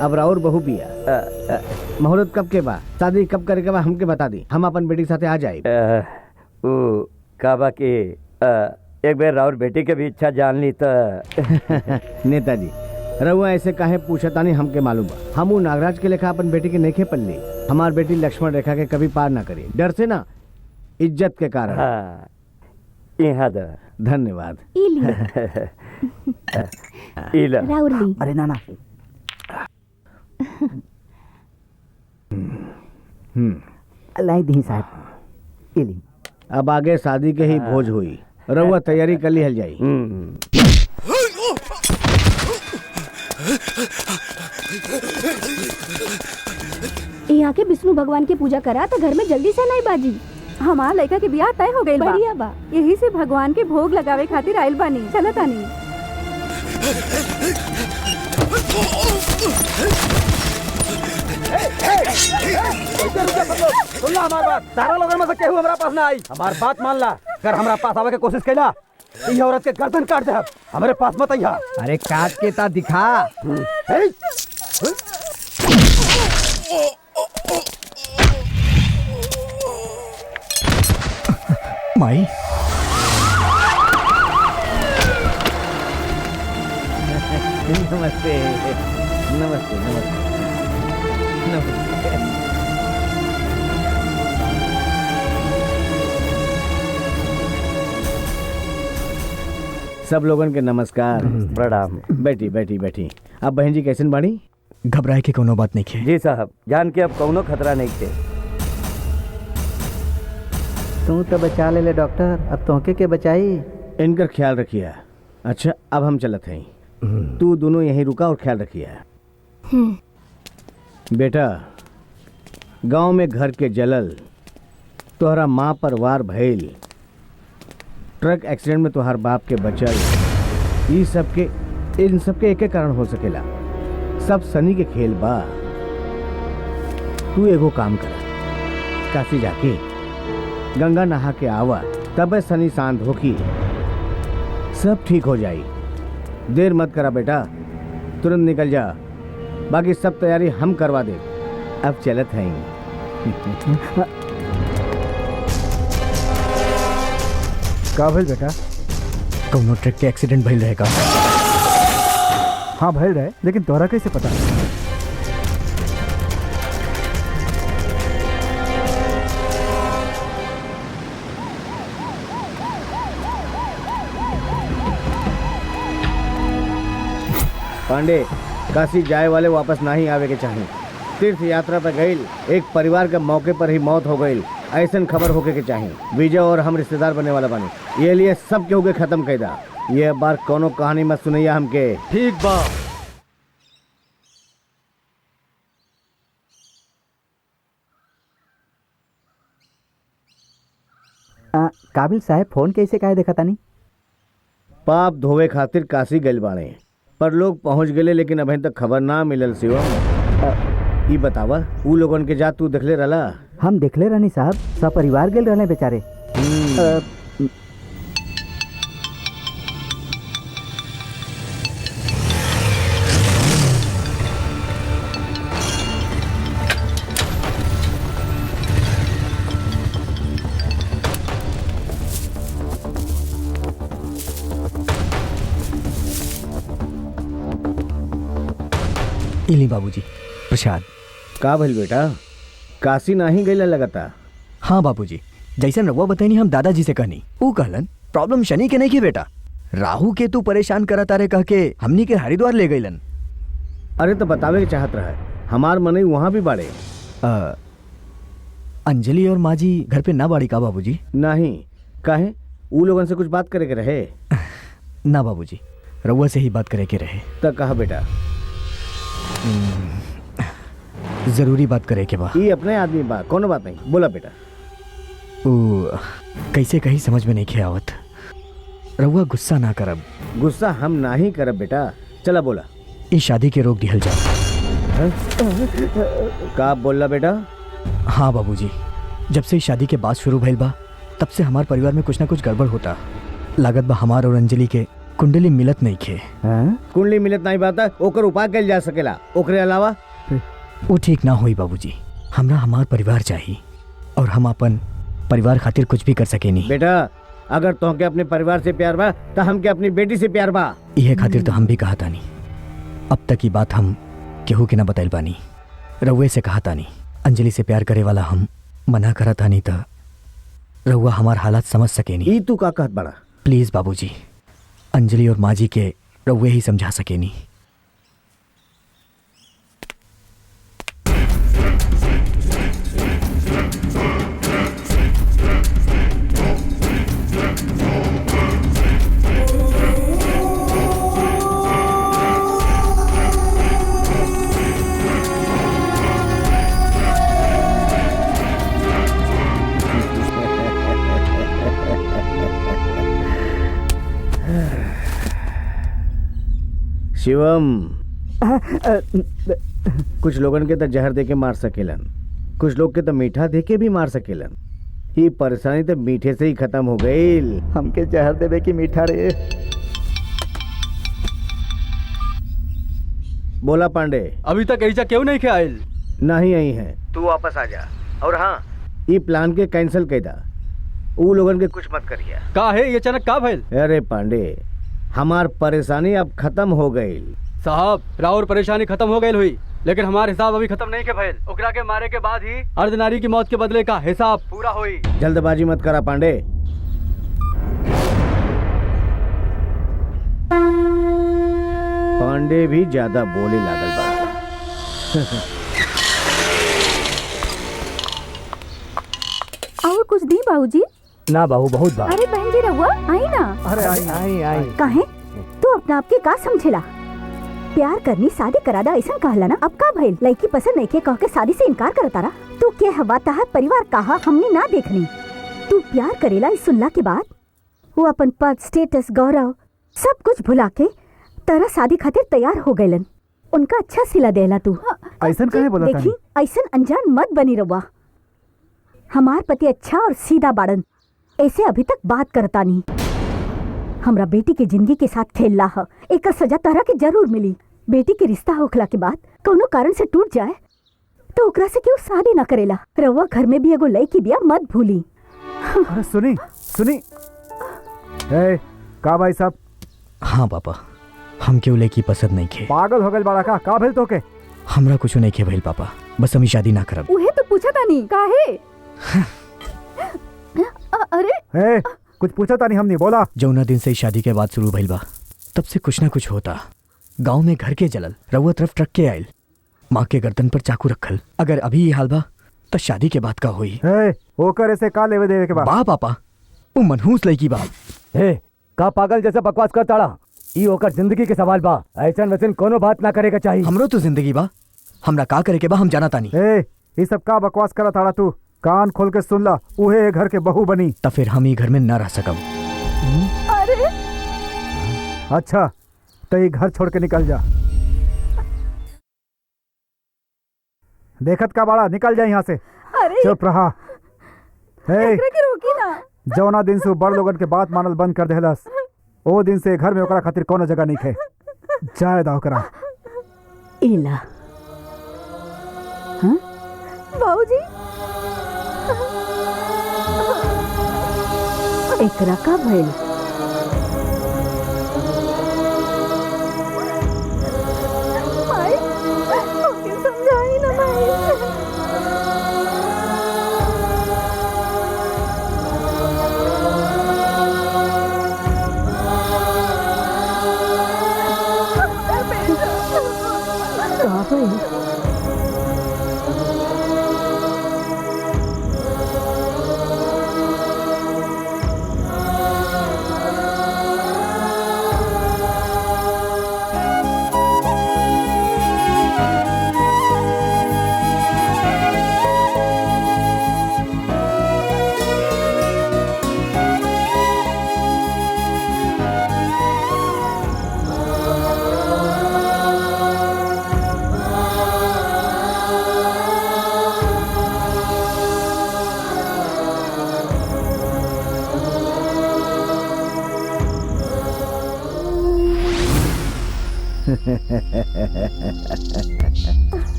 अब राउर बहू बिया। मुहूर्त कब के बाद, शादी कब करे के बाद हमके बता दी, हम अपन बेटी के साथे आ जाए। वो काबा के एक बार राउर बेटी के भी इच्छा जान ली तो। नेताजी रउआ ऐसे काहे पूछता नहीं, हमके मालूम बा। हम नागराज के लेखा अपन बेटी के नेखे पल्ली। हमार बेटी लक्ष्मण रेखा के कभी पार ना करे, डर से ना, इज्जत के कारण। हाँ, यहाँ धन्यवाद। राउरली। अरे नाना। लाई दी साहब। इली। अब आगे शादी के ही भोज हुई, रउआ तैयारी कर ली हल जाई। यहाँ के विष्णु भगवान की पूजा करा तो घर में जल्दी से नहीं बाजी। हमार लड़का के ब्याह तय हो गइल बा। बढ़िया बा। यही से भगवान के भोग लगावे खातिर आइल बानी। चलत आनी। सुन ला हमार बात, सारा लोगन में से केहू हमरा पास ना आई। हमार बात मान ला, अगर हमरा पास आवे के कोशिश कैला ई औरत के गर्दन काट दे। हमरे पास मत आइहा। अरे काट के ता दिखा। माई नमस्ते नमस्ते नमस्ते नमस्ते। सब लोगन के नमस्कार, प्रणाम। बैठी बैठी बैठी। अब बहन जी कैसन बाड़ी? घबराए के कोनो बात नहीं है। जी साहब, जान के अब कौनो खतरा नहीं थे। तू तो बचा ले डॉक्टर, अब तोहके के बचाई। इनकर ख्याल रखिए। अच्छा अब हम चलत हैं, तू दोनों यहीं रुका और ख्याल रखिए। बेटा गांव में घर के जलल, तोहरा माँ पर वार भइल, ट्रक एक्सीडेंट में तोहर बाप के बचल, इन सबके एक कारण हो सकेला। सब सनी के खेल बा। तू एगो काम कर, काशी जाके गंगा नहा के आवा, तब सनी शांत होकी, सब ठीक हो जाई। देर मत करा बेटा, तुरंत निकल जा, बाकी सब तैयारी हम करवा दे। अब चलत हैं। का भइल बेटा? कौनो ट्रक के एक्सीडेंट भइल रहेगा। हाँ भइल रहे, लेकिन तोहरा कैसे पता? पांडे, काशी जाए वाले वापस नहीं आवे के चाहिए। तीर्थ यात्रा पर गईल, एक परिवार के मौके पर ही मौत हो गई, ऐसन खबर होके के चाहिए। विजय और हम रिश्तेदार बनने वाला बने, ये लिए सब के होके खत्म कर दा। ये बार कोनो कहानी मत सुनैया हमके। ठीक बा। काबिल साहब फोन कैसे काहे देखा तानी? पाप धोवे खातिर काशी गइल बाड़े, पर लोग पहुंच गए लेकिन अभी तक खबर ना मिलल शिवम। ई बतावा ऊ लोगन के जात तू देखले रहला? हम देखले रहनी साहब, सब परिवार गेल रहने बेचारे। इली बाबूजी प्रसाद। का भइल बेटा, काशी नाही गइला लगता? हाँ बाबूजी, जैसन रउआ बताइनी हम दादाजी से कहनी, ऊ कहलन प्रॉब्लम शनि के नहीं की बेटा, राहु के तू परेशान करा तारे कह के हमनी के हरिद्वार ले गइलन। अरे तो बतावे के चाहत रहा, हमार मनई वहाँ भी बाड़े। अंजलि और माँ जी घर पे ना बाड़ी का बाबूजी? नहीं, काहे? ऊ लोगन से कुछ बात करे के रहे? ना बाबूजी, रउआ से ही बात करे के रहे। तो कहा बेटा? जरूरी बात करे के बा। ये अपने आदमी बा, कोनो बात नहीं, बोला बेटा। ओ कैसे कहीं समझ में नहीं खे आवत। रउआ गुस्सा ना करब। गुस्सा हम ना ही करब बेटा, चला बोला। इस शादी के रोक दिहल जा। का बोला बेटा? हाँ बाबूजी, जब से इस शादी के बात शुरू भइल बा तब से हमार परिवार में कुछ ना कुछ गड़बड़ होता। लागत बा हमार और अंजलि के कुंडली मिलत नहीं खे। कुंडली मिलत नहीं बात, ओकर उपाय कल जा सकेला, ओकरे अलावा वो ठीक ना होई बाबूजी। हमरा हमार परिवार चाहिए और हम अपन परिवार खातिर कुछ भी कर सके नहीं। बेटा अगर तोहके अपने परिवार से प्यार बा तो हमके अपनी बेटी से प्यार बा। यह खातिर तो हम भी कहा तानी, अब तक की बात हम केहू के ना बताइल बानी। रउए से कहा तानी अंजलि से प्यार करे वाला हम मना करा तानी तो रउआ हमार हालात समझ सके नहीं। ई तू का कहत बड़ा? प्लीज बाबूजी, अंजलि और माँ जी के रउए ही समझा सके नहीं। शिवम, कुछ लोगन के तो जहर दे के मार सकेलन, कुछ लोग के तो मीठा दे के भी मार सकेलन। ये परेशानी तो मीठे से ही खत्म हो गई। हमके जहर देवे की मीठा रे। बोला पांडे, अभी तक ऐसा क्यों नहीं क्या आयल? नहीं आई है, तू वापस आ जा। और हाँ, ये प्लान के कैंसिल कर दा, ऊ लोगन के कुछ मत करिए। का है ये अचानक का भइल? अरे पांडे, हमार परेशानी अब खत्म हो गई। साहब राउर परेशानी खत्म हो गई हुई, लेकिन हमारे हिसाब अभी खत्म नहीं के भइल। ओकरा के मारे के बाद ही अर्धनारी की मौत के बदले का हिसाब पूरा हुई। जल्दबाजी मत करा पांडे। पांडे भी ज्यादा बोले लागल बा। और कुछ दी बाबूजी? ना बाबू, बहुत बात। अरे बहन जी रहुआ आई ना। अरे आई काहे तू अपना आपके का समझेला? प्यार करनी शादी करा दा ऐसा कहला ना। अब का भइल? लड़की पसंद नहीं के कह के शादी से इनकार करता रहा। तू के हवा तहा परिवार कहा हमने ना देखनी। तू प्यार करेला इस सुनला के बाद वो अपन पद, स्टेटस, गौरव सब कुछ भुला के तेरा शादी खातिर तैयार हो गइलन। उनका अच्छा सिला देला तू। ऐसा कहे बोला तानी? देखी ऐसा अनजान मत बनी रहुआ। हमार पति अच्छा और सीधा बाड़न, ऐसे अभी तक बात करता नहीं। हमरा बेटी के जिंदगी के साथ खेलला है, एक सजा तरह के जरूर मिली। बेटी के रिश्ता होखला के बाद कोनो कारण से टूट जाए तो ओकरा से क्यों शादी ना करेला। रउआ घर में भी एगो लड़की बिया मत भूली। अरे सुनी सुनी। ए, का भाई साहब? हाँ पापा, हम क्यों लड़की पसंद नहीं खे। पागल हो गए बड़ा का भेल तो के? हमरा कुछ नहीं खे भइल पापा, बस हम शादी ना करब। उहे तो पूछा तानी काहे? अरे ए, कुछ पूछा था नहीं हमने, बोला। जौना दिन से शादी के बाद शुरू भइल बा तब से कुछ ना कुछ होता। गांव में घर के जलल, रउआ तरफ ट्रक के आयल, माँ के गर्दन पर चाकू रखल। अगर अभी ये हाल बा तो शादी के बाद का हुई? होकर ऐसे का लेवे देवे के बाद? बा पापा, वो मनहूस लड़की बा। का पागल जैसे बकवास कर ताड़ा? ई होकर जिंदगी के सवाल बा, ऐसा वैसन कोनो बात ना करेगा चाहिए। हमरो तो जिंदगी बा, हमरा का करे के बा हम जाना तानी। ये सब का बकवास करा ताड़ा तू? कान खोल के सुन ला, उहे घर के बहू बनी। तो फिर हम ही घर में ना रह सकब। अरे अच्छा तो ये घर छोड़ के निकल जा। देखत का बाड़ा, निकल जा यहाँ से। अरे चुप रहा। हे, एकरा के रोकी ना। जौना दिन से वो बड़ लोगन के बात मानल बंद कर देहलस, ओ दिन से घर में ओकरा खातिर कोनो जगह नहीं खे। जाए दा ओकरा। इला हाँ? बाबूजी एकरा का भइल? माई ओके समझाई ना माई। का भइल?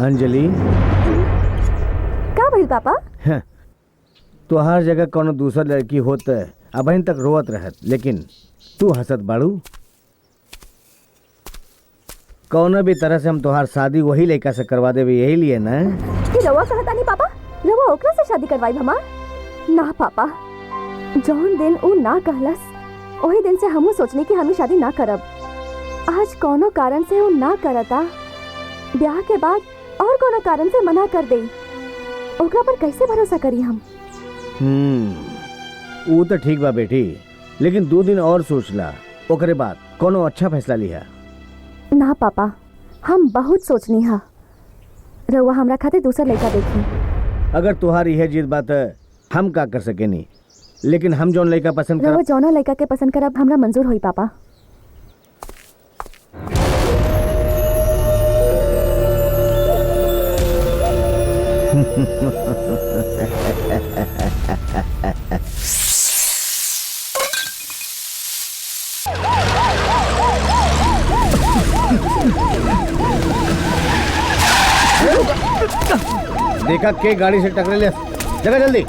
अंजलि, का भइल पापा? तो हर जगह कोनो दूसर लड़की होत अबहिन तक रोवत रहत, लेकिन तू हंसत बाड़ू। कौनो भी तरह से हम तोहार शादी वही लड़का से करवा देवे, यही लिए ना? ये रवा कहता नहीं पापा, रवा ओकरा से शादी करवाई हमार? ना पापा, जौन दिन ऊ ना कहलस वही दिन से हमू सोचनी कि हमें शादी ना करब। आज कोनो कारण से ऊ ना करता, ब्याह के बाद और कोनो कारण से मना कर दे, ओकरा पर कैसे भरोसा करी हम? वो तो ठीक बा बेटी, लेकिन 2 दिन और सोच ला, ओकरे बाद कोनो अच्छा फैसला लिया। ना पापा, हम बहुत सोचनी हा, रउआ हमरा खातिर दूसरा लड़का देखी। अगर तुम्हारी यह जिद बात है, हम का कर सके नहीं, लेकिन हम जौन लड़का पसंद रउआ कर जौना लड़का के पसंद करब हमरा मंजूर होई पापा। देखा के गाड़ी से टकरे ले, जगह जल्दी।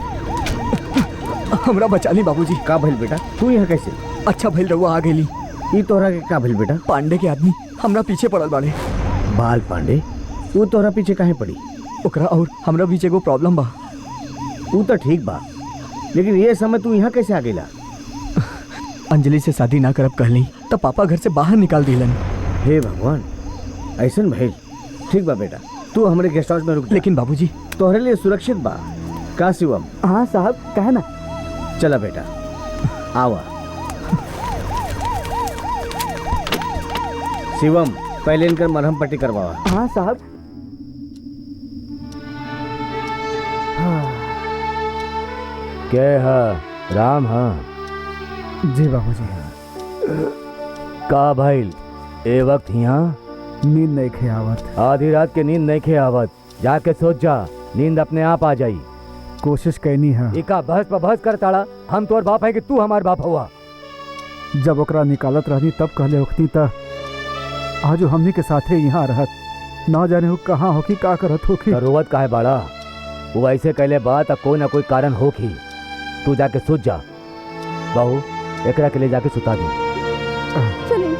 हमरा बचा ली बाबूजी। का भइल बेटा, तू यहाँ कैसे? अच्छा भइल रहुआ आ गेली। ई तोहरा के का भइल बेटा? पांडे के आदमी हमरा पीछे पड़ल बाड़े। बाल पांडे? वो तोहरा पीछे काहे पड़ी? ओकरा और हमरा बीच एगो प्रॉब्लम बा। वो तो ठीक बा, लेकिन ये समय तू यहाँ कैसे आ गेला? अंजलि से शादी ना करब कहली तब पापा घर से बाहर निकाल दिलन। हे भगवान, ऐसन भइल। ठीक बा बेटा, तू हमारे गेस्ट हाउस में रुक जा। लेकिन बाबूजी तोहरे लिए सुरक्षित बा का शिवम? हाँ साहब, कहे ना। चला बेटा, आवा। शिवम, पहले इनकर मरहम पट्टी करवावा। हाँ साहब। क्या है? राम? हाँ जी बाबूजी। का भाई ए वक्त यहाँ? नींद नहीं खे आवत। आधी रात के नींद नहीं खे आवत, जाके सोच जा, नींद अपने आप आ जाई। कोशिश कैनी है। इका बहस पर बहस कर ताड़ा, हम तोर बाप है कि तू हमार बाप हुआ? जब ओकरा निकालत रहनी तब कहले होती त आज हमनी के साथे यहाँ रहत, ना जाने हो कहाँ होकी का करत होकी। रोवत काहे बाड़ा? वो ऐसे कहले बात कोई ना कोई कारण होगी। तू जाके सोच जा। बहू, एकरा के लिए जाके सुता दी। चलिए।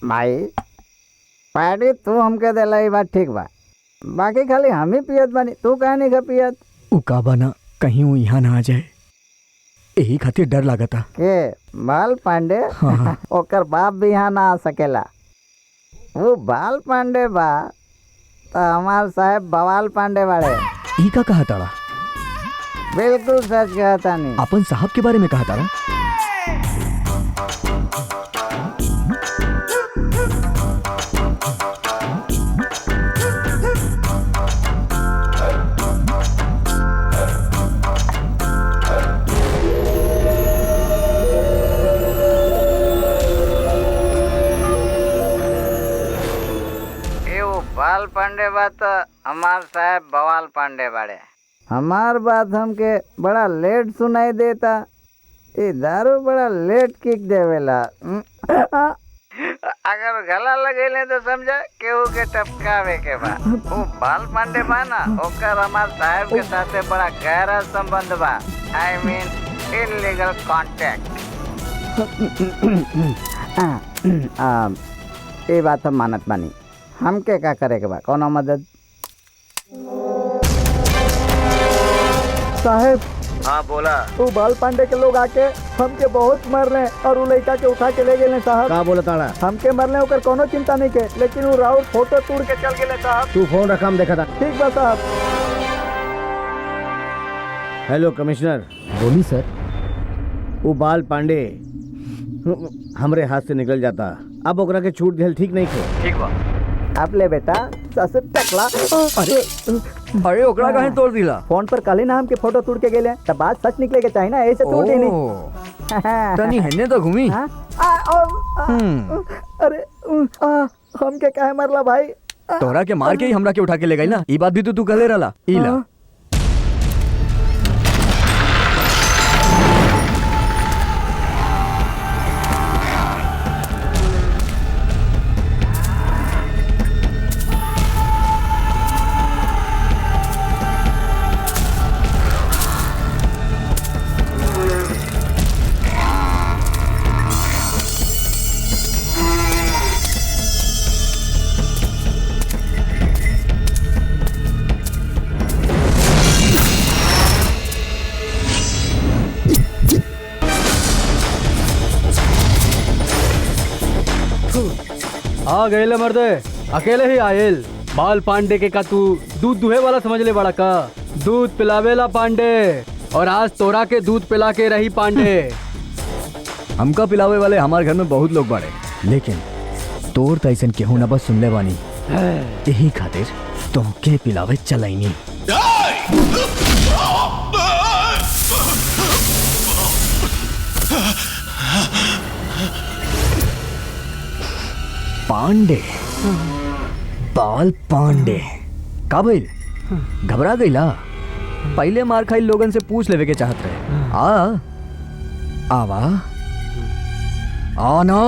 भाई पार्टी तू हमके देला, ई बात ठीक बा, बाकी खाली हम ही पियत बानी, तू काहे नहीं खा पियत? उ का बना कहीं वो यहाँ ना आ जाए, यही खातिर डर लागता। के बाल पांडे? हाँ। ओकर बाप भी यहाँ ना आ सकेला। वो बाल पांडे बा तो हमार साहब बवाल पांडे बाड़े। ई का कहा ताड़ा? बिल्कुल सच कहता नहीं। अपन साहब के बारे में कहा ताड़ा? के बाद तो हमार साहब बवाल पांडे बाड़े। हमार बात हमके बड़ा लेट सुनाई देता। ये दारू बड़ा लेट किक देवेला। अगर गला लगेले तो समझा केहू के टपकावे के बा। वो बाल पांडे बा ना, ओकर हमार साहब के साथे बड़ा गहरा संबंध बा। I mean illegal contact. ये बात हम मानत बानी। हमके का करे के बा? कोनो मदद? साहेब। हाँ बोला। वो बाल पांडे के लोग आके हमके बहुत मर रहे और वो लड़का के उठा के ले गए साहब। का बोला ताड़ा? हमके मरने होकर कोनो चिंता नहीं के, लेकिन वो राउत फोटो तोड़ के चल गए साहब। तू फोन रखा, हम देखा था। ठीक बा साहब। Hello commissioner. बोली सर। वो बाल पांडे हमरे हाथ से निकल जाता, अब ओकरा के छूट दिल ठीक नहीं थे। ठीक बा। आप ले बेटा ससुर टकला। अरे ओकरा कहीं तोड़ दिला? फोन पर काले नाम के फोटो तोड़ के गेले त बात सच निकले के चाहिए ना, ऐसे तोड़ देनी। तनी हन्ने तो घूमी। अरे हमके काहे मरला भाई? तोरा के मार के ही हमरा के उठा के ले गई ना, ई बात भी तू कहले रहला। इला आ गए मर्दे, अकेले ही आयल। बाल पांडे के का तू दूध दुहे वाला समझ ले बड़ा का? दूध पिलावेला पांडे, और आज तोरा के दूध पिला के रही पांडे। हमका पिलावे वाले हमारे घर में बहुत लोग बाड़े, लेकिन तोर तो ऐसा केहू ना बस सुन ले बानी। यही खातिर तुमके पिलावे चलाइनी। पांडे, बाल पांडे का भइल? घबरा गईला? पहले मार खाई लोगन से पूछ लेवे के चाहत रहे। आवा आना।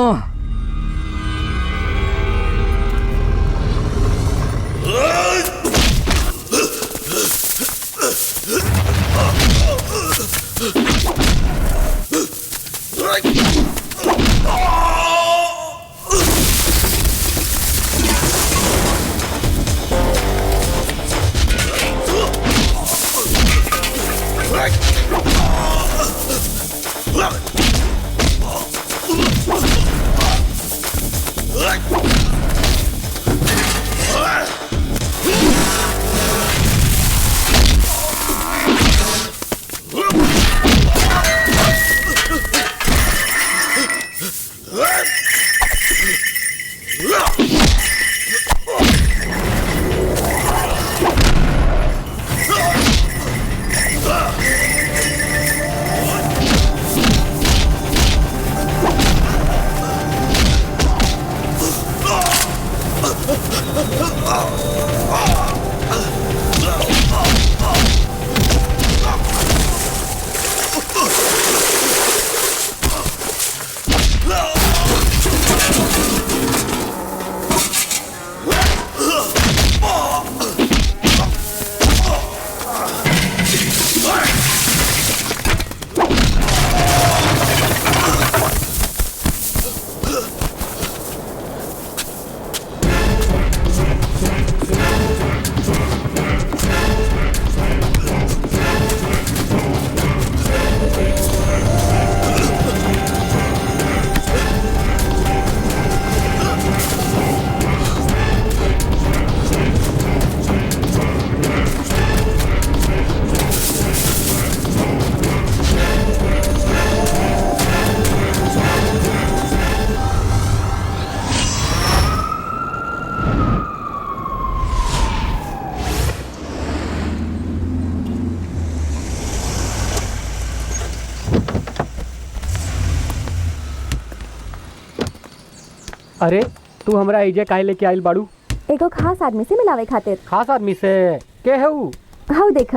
अरे तू हमरा एजे काहे लेके आइल बाड़ू? एगो खास आदमी से मिलावे खातिर। खास आदमी से के है ऊ? हाउ देख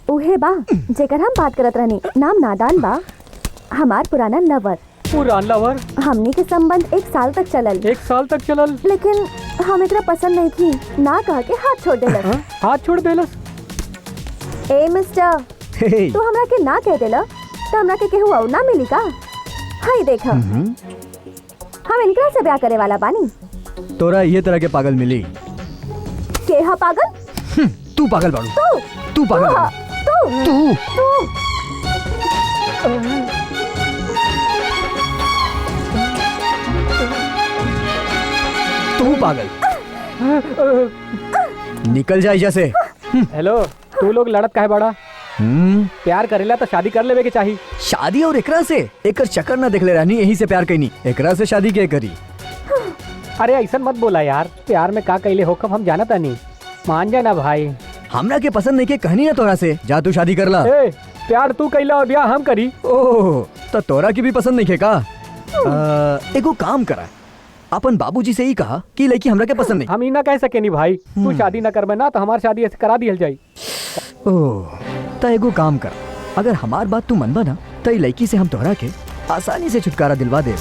उहे बा जेकर हम बात करत रहनी। नाम नादान बा, हमार पुराना लवर। पुरान लवर? हमनी के संबंध 1 साल तक चलल। 1 साल तक चलल? लेकिन हम एकरा पसंद नहीं थी, ना कह के हाथ छोड़ देलस। हाथ छोड़ देलस? ए मिस्टर, तू हमरा के ना कह देला तो हमरा के केहू और ना मिली का? हाय देख हम इनकरा से ब्याह करे वाला बानी। तोरा ये तरह के पागल मिली? के हा पागल? तू पागल बाड़ू। तू पागल बाड़ू। तू तू पागल। निकल जा जैसे। हेलो, तू लोग लड़त काहे बड़ा? प्यार करेला तो शादी कर लेवे के चाहिए। शादी और एकरा से? एकर चक्कर ना देख ले रहनी, यही से प्यार कईनी। एकरा से शादी के करी? अरे ऐसा मत बोला यार, प्यार में का कइले होकम हम जानत नहीं। मान जाना भाई। हमरा के पसंद नहीं के कहनी ना तोरा से, जा तू शादी कर ला। प्यार तू कइला और ब्याह हम करी। ओह, तो तोरा की भी पसंद नहीं के का? एगो काम करा, अपन बाबूजी से ही कहा कि लड़की हमरा के पसंद नहीं। हम ही ना कह सके नहीं भाई, तू शादी ना करबे ना तो हमार शादी ऐसे करा दियल जाई। ओह, तो एगो काम कर, अगर हमार बात तू मनबा ना तो ई लड़की से हम तोहरा के आसानी से छुटकारा दिलवा दे।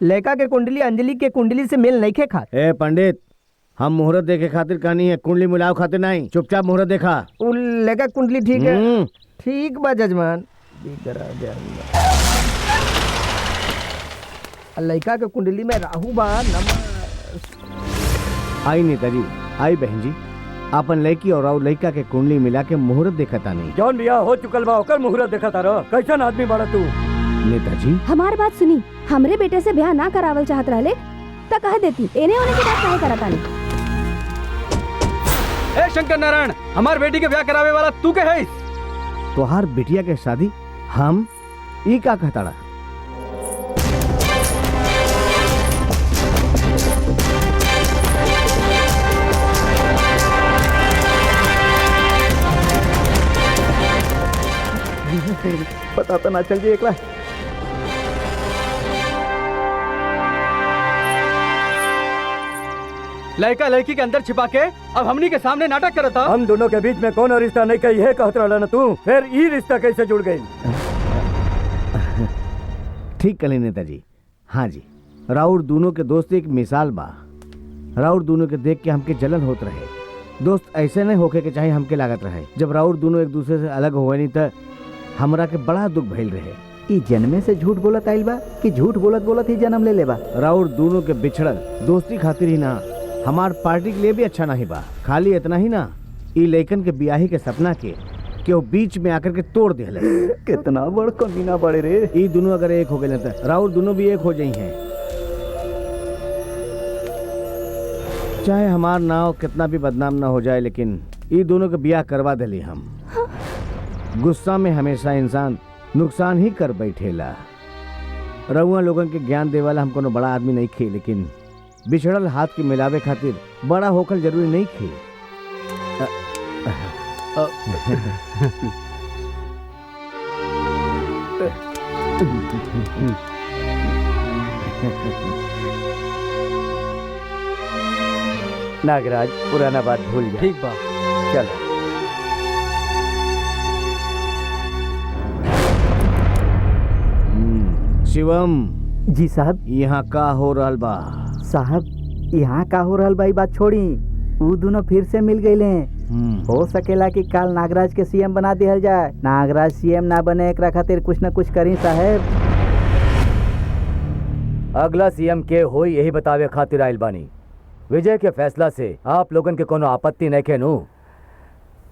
लड़का के कुंडली अंजलि के कुंडली से मेल नहीं खे खा। ए पंडित, हम मुहूर्त देखे खातिर कहानी है, कुंडली मिलाव खातिर नहीं। चुपचाप मुहूर्त देखा। लड़का कुंडली ठीक है? ठीक बा जजमान। लड़का के कुंडली में राहु बा। आई नेताजी, आई बहन जी, अपन लड़की और लड़का के कुंडली मिला के मुहूर्त देखता नहीं। जौन बियाह हो चुकल बा ओकर मुहूर्त देखता रह। कैसन आदमी बड़ा तू? नेताजी हमार बात सुनी, हमरे बेटे से ब्याह ना करावल चाहत रहले तो कह देती, एने ओने की बात काहे करत आनी? ए शंकर नारायण, हमार बेटी के ब्याह करावे वाला तू के है? तोहार बिटिया के शादी हम ई का कहताड़ा? पता तो ना चल जी एकला। लड़का लड़की के अंदर छिपा के अब हमनी के सामने नाटक करता। हम दोनों के बीच में कौन रिश्ता नहीं कही है कहत रहला ना तू, फिर ई रिश्ता कैसे जुड़ गई? ठीक कली नेताजी। हाँ जी, राउर दोनों के दोस्त एक मिसाल बा। राउर दोनों के देख के हमके जलन होत रहे। दोस्त ऐसे नहीं होके के चाहे हमके लागत रहे। जब राउर दोनों एक दूसरे से अलग हुए नहीं तो हमरा के बड़ा दुख भइल रहे। ई जन्मे से झूठ बोलत आइल बा कि झूठ बोलत बोलत ही जन्म ले लेबा? राउर दोनों के बिछड़ल दोस्ती खातिर ही ना, हमार पार्टी के लिए भी अच्छा नहीं बा। खाली इतना ही ना, ई लइकन के बियाही के सपना के केहू बीच में आकर के तोड़ दिले। कितना बड़ कमीना बड़े रे। ई दोनों अगर एक हो गए तो राउर दोनों भी एक हो जाई हैं। चाहे हमार नाव कितना भी बदनाम ना हो जाए, लेकिन ई दोनों के बियाह करवा दिली हम। गुस्सा में हमेशा इंसान नुकसान ही कर बैठेला। रउआ लोगन के ज्ञान देवाला हम कोनो बड़ा आदमी नहीं खे, लेकिन बिछड़ल हाथ के मिलावे खातिर बड़ा होकर जरूरी नहीं खे। नागराज, पुराना बात भूल जा। ठीक बा, चलो। शिवम जी साहब, यहाँ का हो रहल बा? साहब यहाँ का हो रहल बा ई बात छोड़ी, वो दोनों फिर से मिल गए। हो सकेला कि काल नागराज के सीएम बना दिया जाए। नागराज सीएम ना बने एकरा खातिर कुछ न कुछ करी साहब। अगला सीएम के होई यही बतावे खातिर आइल बानी। विजय के फैसला से आप लोगन के कोनो आपत्ति नहीं के नु?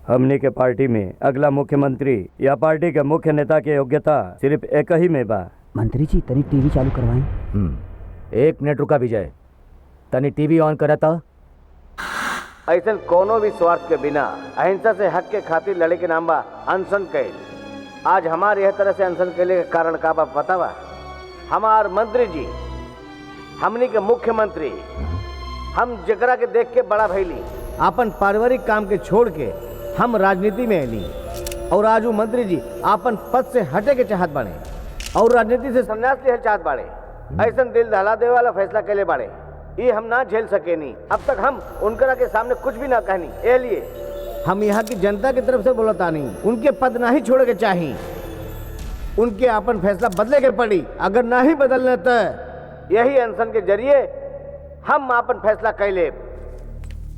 हमने के पार्टी में अगला मुख्यमंत्री या पार्टी के मुख्य नेता के योग्यता सिर्फ एक ही में बा। मंत्री जी तनी टीवी चालू करवाएं। 1 मिनट रुका विजय, तनी टीवी ऑन करता। ऐसा कोनो भी स्वार्थ के बिना अहिंसा से हक के खातिर लड़े के नाम बा अनशन कैल। आज हमारे यह तरह से अनशन कैले के कारण का बा पता बा? हमार मंत्री जी, हमनी के मुख्यमंत्री, हम जकरा के देख के बड़ा भैली, अपन पारिवारिक काम के छोड़ के हम राजनीति में अली और आज मंत्री जी अपन पद से हटे के चाहत बने। और राजनीति से संन्यास ले चाहत बाड़े। ऐसा दिल दहला दे वाला फैसला कैले बाड़े, ये हम ना झेल सके नहीं। अब तक हम उनकरा के सामने कुछ भी ना कहनी, ए लिए हम यहाँ की जनता की तरफ से बोलता नहीं, उनके पद ना ही छोड़ के चाहिए, उनके अपन फैसला बदले के पड़ी। अगर ना ही बदलने तो यही अनशन के जरिए हम अपन फैसला कैले।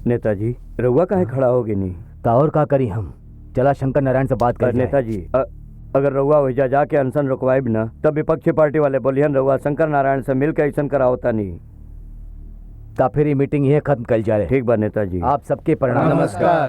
नेताजी रउआ काहे खड़ा होगे नहीं? का और का करी हम, चला शंकर नारायण से बात कर। नेताजी अगर रउआ वहीजा जाके अनशन रुकवाइब ना तब विपक्षी पार्टी वाले बोलियन रउआ शंकर नारायण से मिल के ऐसा करा होता नहीं। का फिर मीटिंग ये खत्म कर जा रहे। ठीक बा नेताजी। आप सबके प्रणाम। नमस्कार।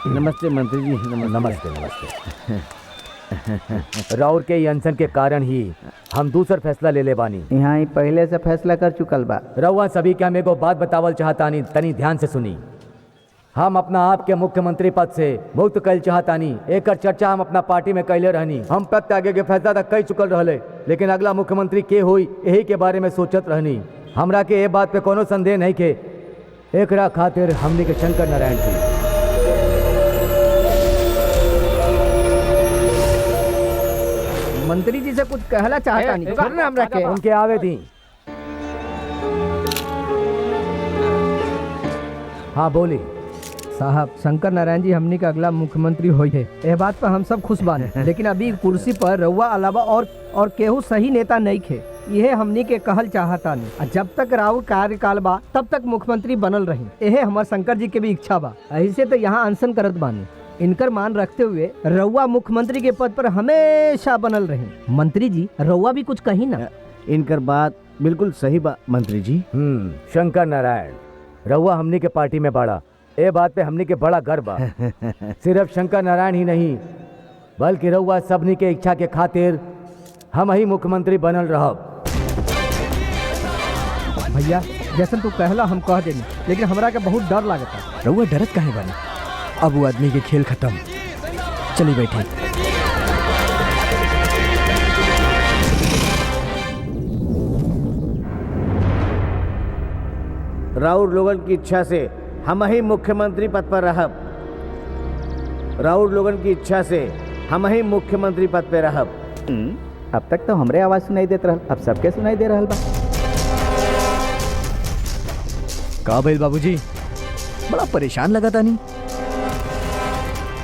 नमस्ते मंत्री जी। नमस्ते नमस्ते। राउर के ये अनशन के कारण ही हम दूसर फैसला ले ले बानी। यहाँ ही पहले से फैसला कर चुकल बा। रउआ सभी क्या मेरे को बात बतावल चाहतानी, तनी ध्यान से सुनी। हम अपना आप के मुख्यमंत्री पद से मुक्त कर चाहतानी, एक चर्चा हम अपना पार्टी में कैले रहनी। हम पद आगे के फैसला तक कई चुकल रहले, लेकिन अगला मुख्यमंत्री के हुई यही के बारे में सोचत रहनी। हमरा के ये बात पे कोनो संदेह नहीं के एकरा खातिर हमने के शंकर नारायण जी मंत्री जी से कुछ कहला चाहता नहीं, छोड़ ना हमरा के। उनके आवे थी। हाँ बोली। साहब शंकर नारायण जी हमनी का अगला मुख्यमंत्री होई है, यह बात पर हम सब खुश बाने। लेकिन अभी कुर्सी पर रउआ अलावा और केहू सही नेता नहीं खे, यह हमनी के कहल चाहता नहीं। जब तक राउर कार्यकाल बा तब तक मुख्यमंत्री बनल रही, यह हमार शंकर जी के भी इच्छा बा। ऐसे तो यहाँ अनशन करत बानी। इनकर मान रखते हुए रउआ मुख्यमंत्री के पद पर हमेशा बनल रही। मंत्री जी रउआ भी कुछ कही ना। इनकर बात बिल्कुल सही बा मंत्री जी। शंकर नारायण रउआ हमनी के पार्टी में बाड़ा, ए बात पे हमनी के बड़ा गर्व बा। सिर्फ शंकर नारायण ही नहीं बल्कि रउआ सबनी के इच्छा के खातिर हम ही मुख्यमंत्री बनल रहब। भैया जैसन तू कहला हम कह देनी, लेकिन हमरा के बहुत डर लागता। रउआ डरत काहे बानी? अब वो आदमी के खेल खत्म, चली बैठे। राउर लोगन की इच्छा से हम ही मुख्यमंत्री पद पर रहब। राउर लोगन की इच्छा से हम ही मुख्यमंत्री पद पे रहब। अब तक तो हमरे आवाज सुनाई देत रहल, अब सबके सुनाई दे रहल बा। का भइल बाबूजी, बड़ा परेशान लगा था नहीं?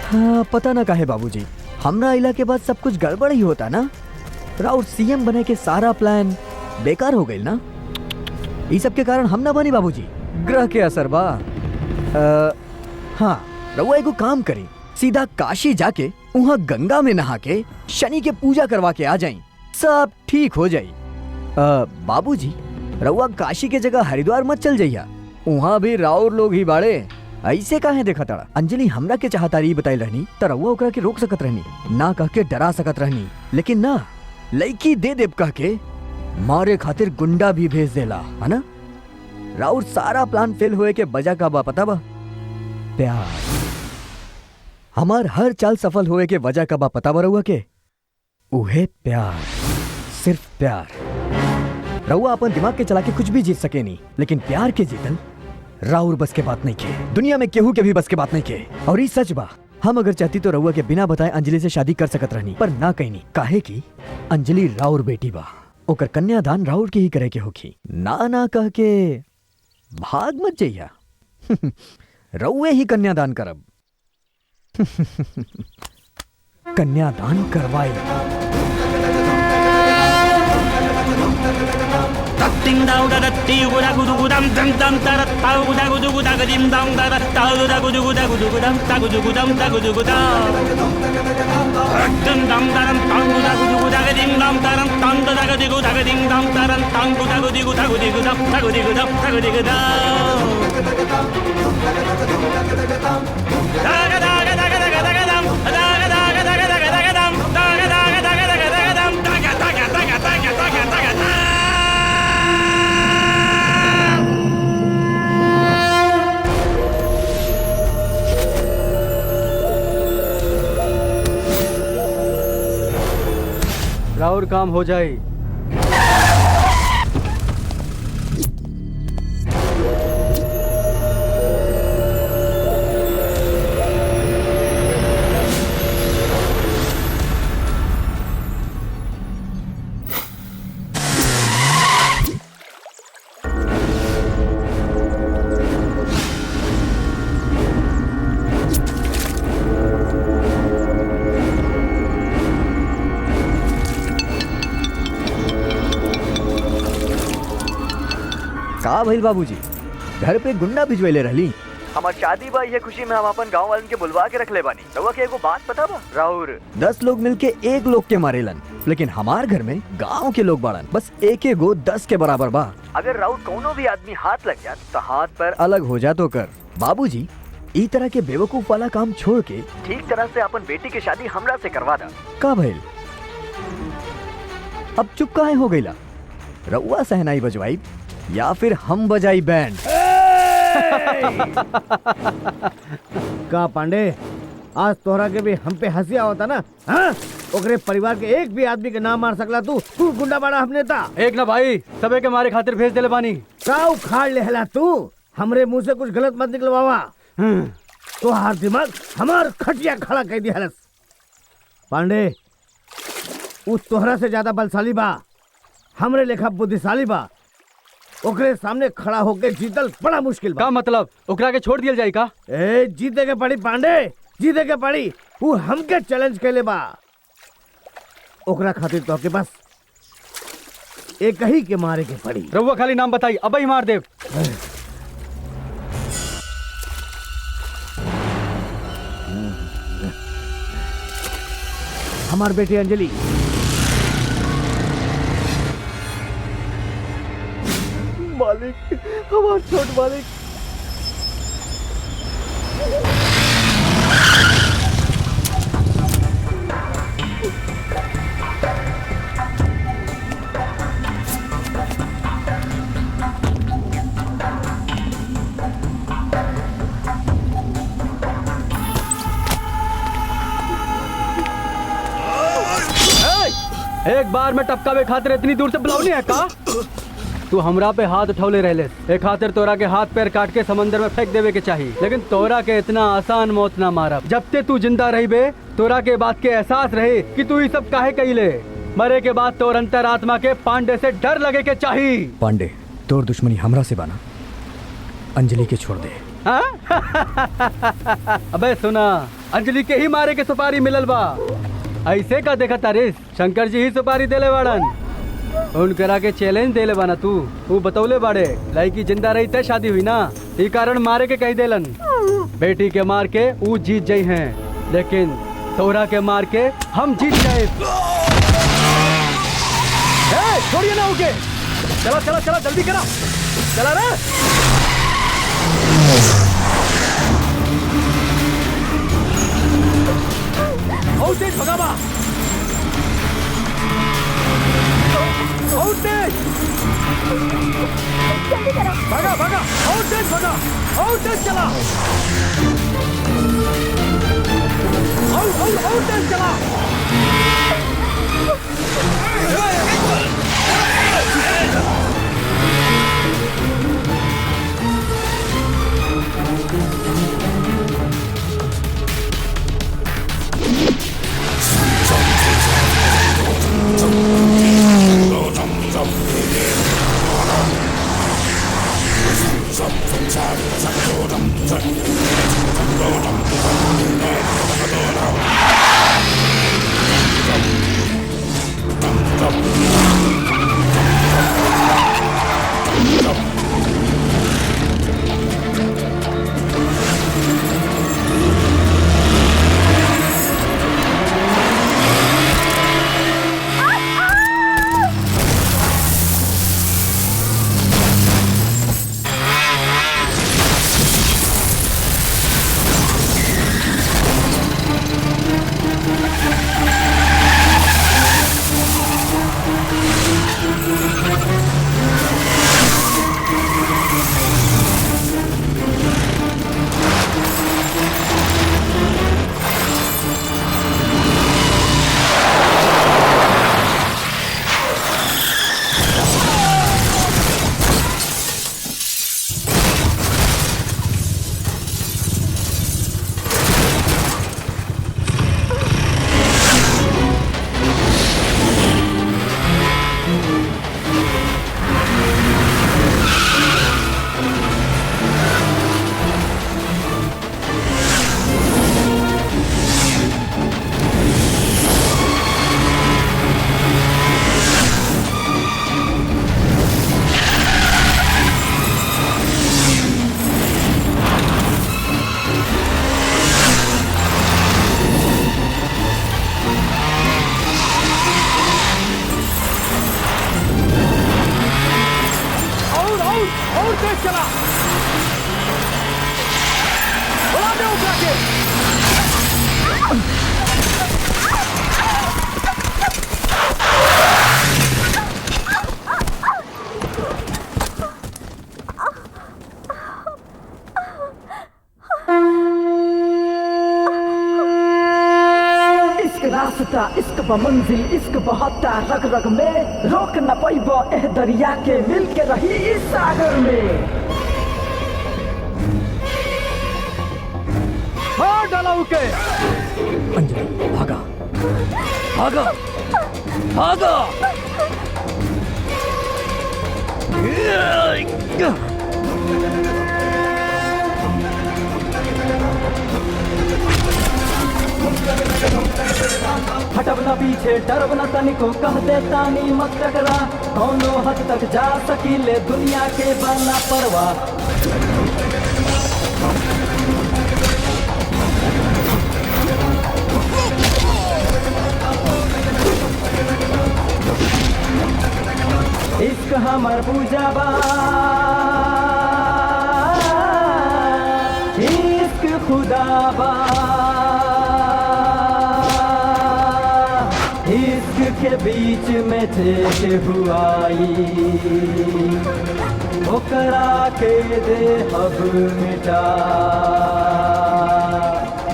हाँ पता ना काहे बाबूजी, हमरा इला के बाद सब कुछ गड़बड़ ही होता ना। राउर सीएम बने के सारा प्लान बेकार हो गई ना। इस सब के कारण हम ना बनी बाबूजी, ग्रह के असर बा। हाँ रउआ एगो काम करी, सीधा काशी जाके वहाँ गंगा में नहा के शनि के पूजा करवा के आ जाई, सब ठीक हो जाई। बाबूजी रउआ काशी के जगह हरिद्वार मत चल जाइया, वहाँ भी राउर लोग ही बाड़े। ऐसे काहे देखा ताड़ा? अंजलि हमरा के चाहतारी बताई रहनी त रउआ ओकरा के रोक सकत रहनी, ना कह के डरा सकत रहनी। लेकिन ना, लड़की दे देव कह के मारे खातिर गुंडा भी भेज देला, है ना? राउर सारा प्लान फेल हुए के वजह का बा पता बा? प्यार। हमार हर चाल सफल हुए के वजह का बा पता बा रउआ के? उहे प्यार, सिर्फ प्यार। रउआ अपन दिमाग के चला के कुछ भी जीत सके नहीं, लेकिन प्यार के जीतल राउर बस के बात नहीं के, दुनिया में केहू के भी बस के बात नहीं के। और ये सच बा, हम अगर चाहती तो रउआ के बिना बताए अंजलि से शादी कर सकत रहनी, पर ना कहनी। काहे की अंजलि राउर बेटी बा, ओकर कन्यादान राउर के ही करे के होखी। ना ना कह के भाग मत जइया। रउए ही कन्यादान करब। कन्यादान करवाई। टिंग दाउ दा ती गुदा गुदु गुदम दम दम ता ताउ गुदा गुदु गुदा गदिम दम दा ताउ दा गुदु गुदा गुदु गुदम ता गुदु गुदम ता गुदु गुदा दम दम दम ताउ गुदा गुदु गुदा गदिम दम तारम ताउ दा गुदु गुदा गदिम दम तारम ताउ गुदा गुदु गुदा गुदु गुदम ता गुदु गुदम ता गुदु गुदा दागा दागा दागा दागा दागा दम दागा दागा दागा दागा दागा दम दागा दागा दागा दागा दागा दम दागा दागा दागा दागा दागा दागा राउर काम हो जाए। का भइल बाबूजी, घर पे गुंडा भिजवेले रहली? हमार शादी बा, ये खुशी में हम अपन गांव वालन के बुलवा के रख ले बानी। रउआ के एगो बात पता बा? राउर 10 लोग मिलके एक लोग के मारेलन, लेकिन हमार घर में गांव के लोग बाड़न, बस एक गो 10 के बराबर बा। अगर राउर कौनो भी आदमी हाथ लग जात तो हाथ पर अलग हो जा तो कर। बाबूजी, ई तरह के बेवकूफ वाला काम छोड़ के ठीक तरह से अपन बेटी की शादी हमरा से करवा दा। का भइल? अब चुप काहे हो गईला? रउआ सहनाई बजवाई या फिर हम बजाई बैंड? का पांडे, आज तोहरा के भी हम पे हंसी आवता ना? हाँ? ओकरे परिवार के एक भी आदमी के नाम मार सकला तू गुंडा बड़ा हम नेता। एक ना भाई, सबे के मारे खातिर भेज देले बानी। का उखाड़ लेहला तू? हमरे मुंह से कुछ गलत मत निकलवावा। तोहार दिमाग हमार खटिया खड़ा कर दिया। पांडे, उस तोहरा से ज्यादा बलशाली बा, हमरे लेखा बुद्धिशाली बा। ओकरे सामने खड़ा होके जीतल बड़ा मुश्किल बा। का मतलब ओकरा के छोड़ दिया जाए का? ए, जीते के पड़ी पांडे, जीते के पड़ी। वो हमके चैलेंज कैले बा। ओकरा खातिर तो के बस एक ही के मारे के पड़ी। रउआ खाली नाम बताई, अब ही मार देव। हमार बेटी अंजलि। मालिक, हमार छोट मालिक। एक बार में टपका में खातिर इतनी दूर से बुलावनी है का? तू हमरा पे हाथ उठौले रहले, एक खातिर तोरा के हाथ पैर काट के समंदर में फेंक देवे के चाहिए, लेकिन तोरा के इतना आसान मौत ना मारब। जब ते तू जिंदा रही बे, तोरा के बात के एहसास रहे कि तू ये सब काहे कइले। मरे के बाद तोर अंतरात्मा के पांडे से डर लगे के चाहिए। पांडे, तोर दुश्मनी हमरा से बना, अंजलि के छोड़ दे। अबे सुना, अंजलि के ही मारे के सुपारी मिलल बा। ऐसे का देखा तारिस, शंकर जी ही सुपारी देले बाड़न। उनकरा के चैलेंज देले बाना तू, वो बतौले बाड़े लड़की जिंदा रही तय शादी हुई ना, ई कारण मारे के कही देलन। बेटी के मार के वो जीत जाई हैं, लेकिन तोरा के मार के हम जीत जाए। छोड़िए ना उके, चला चला चला जल्दी करा, चला रे। और तेज भगावा, और तेज जल्दी करो, भागा भागा, और तेज भागा, और तेज चला, और तेज चला। इश्क रास्ता इश्क ब मंजिल इश्क बहता रग रग में रोक न पैब एह दरिया के मिल के रही इस सागर में। हाँ डाला उके। अंजलि भागा भागा भागा। हटब न पीछे डरब न तनिको कह दे तानी मत टकरा कौनो हद तक जा सकीले दुनिया के बना परवाह। इश्क हमर पूजा बा इश्क खुदा बा इश्क के बीच में थे हुआई ओकरा के दे हब मिटा।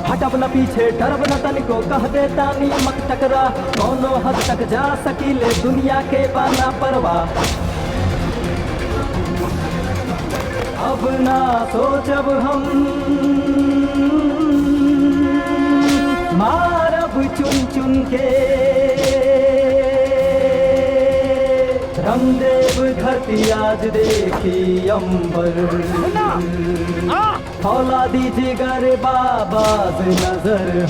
हटब न पीछे डरब न तनिको कह दे तानी मत टकरा कौनो हद तक जा सकीले दुनिया के बाना परवाह। अब ना सोचब हम मारब चुन चुन के रामदेव धरती आज देखी अंबर हौला दीजिए गर बाबाज नजर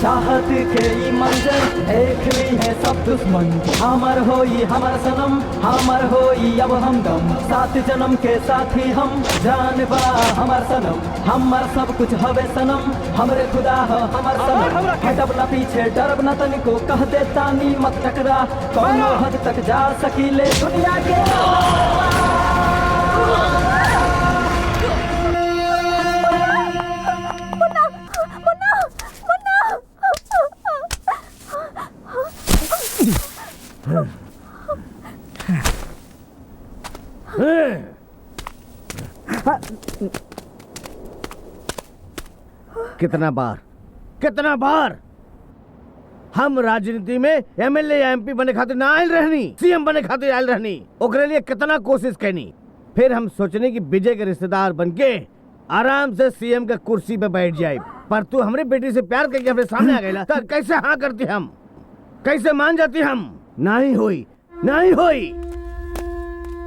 चाहत के ई मंजर देख ली है सब दुश्मन हमर होई हमर सनम हमर होई अब हमदम सात जन्म के साथी हम जान बा हमर सनम हमर सब कुछ हवे सनम हमरे खुदा ह हमर सनम। हटब न पीछे डरब न तनिको कह दे तानी मत टकरा कौनो हद तक जा सकीले दुनिया के। कितना बार हम राजनीति में एमएलए या एमपी बने खातिर ना आयल रहनी सीएम बने खातिर आयल रहनी ओकरे लिए कितना कोशिश कैनी फिर हम सोचने की विजय के रिश्तेदार बनके आराम से सीएम के कुर्सी पे बैठ जाए पर तू हमरे बेटी से प्यार करके अपने सामने आ गया तो कैसे हाँ करती हम कैसे मान जाती हम नहीं हुई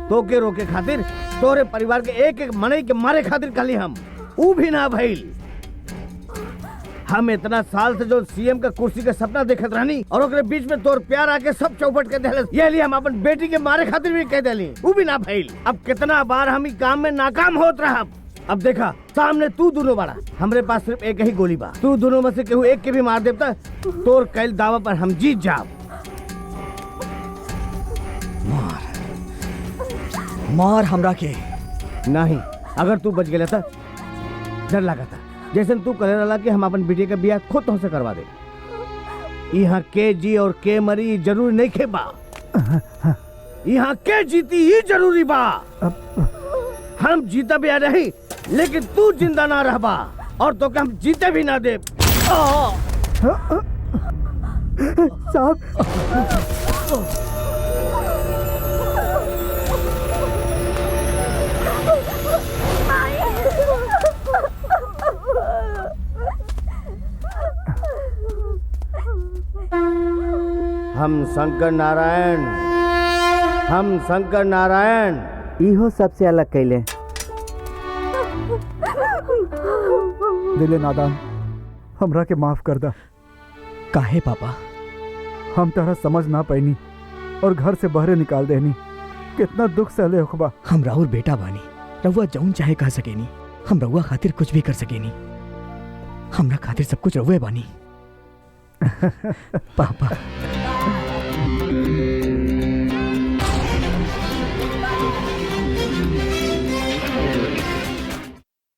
तो के रोके खातिर तोरे परिवार के एक एक मनई के मारे खातिर कली हम ऊ भी ना भइल। हम इतना साल से जो सीएम का कुर्सी का सपना देखत रहनी और ओकरे बीच में तोर प्यार आके सब चौपट के देहलस ये लिए हम अपन बेटी के मारे खातिर भी कह देली ऊ भी ना भइल। अब कितना बार हम ई काम में नाकाम होत रहा। अब देखा सामने तू दोनों बड़ा हमरे पास सिर्फ एक ही गोली बा तू दोनों में से केहू एक के भी मार देता तोर कैल दावा पर हम जीत जाब। मार हमरा के नहीं अगर तू बच गया था डर लगा था जैसे तू करे रहा कि हम अपन बेटी का ब्याह खुद तुमसे करवा दे। यहाँ के जी और के मरी जरूरी नहीं खे बा यहाँ के जीती ही जरूरी बा। हम जीता भी आ रही लेकिन तू जिंदा ना रह बा और तो हम जीते भी ना दे। साहब हम शंकर नारायण इहो सबसे अलग कैले दिले नादान हमरा के माफ कर दा। काहे पापा हम तरह समझ ना पैनी और घर से बहरे निकाल देनी कितना दुख सहले होखबा। हम राहुल बेटा बानी रहुआ जौन चाहे कह सकेनी हम रहुआ खातिर कुछ भी कर सकेनी हमरा खातिर सब कुछ रहुए बानी। पापा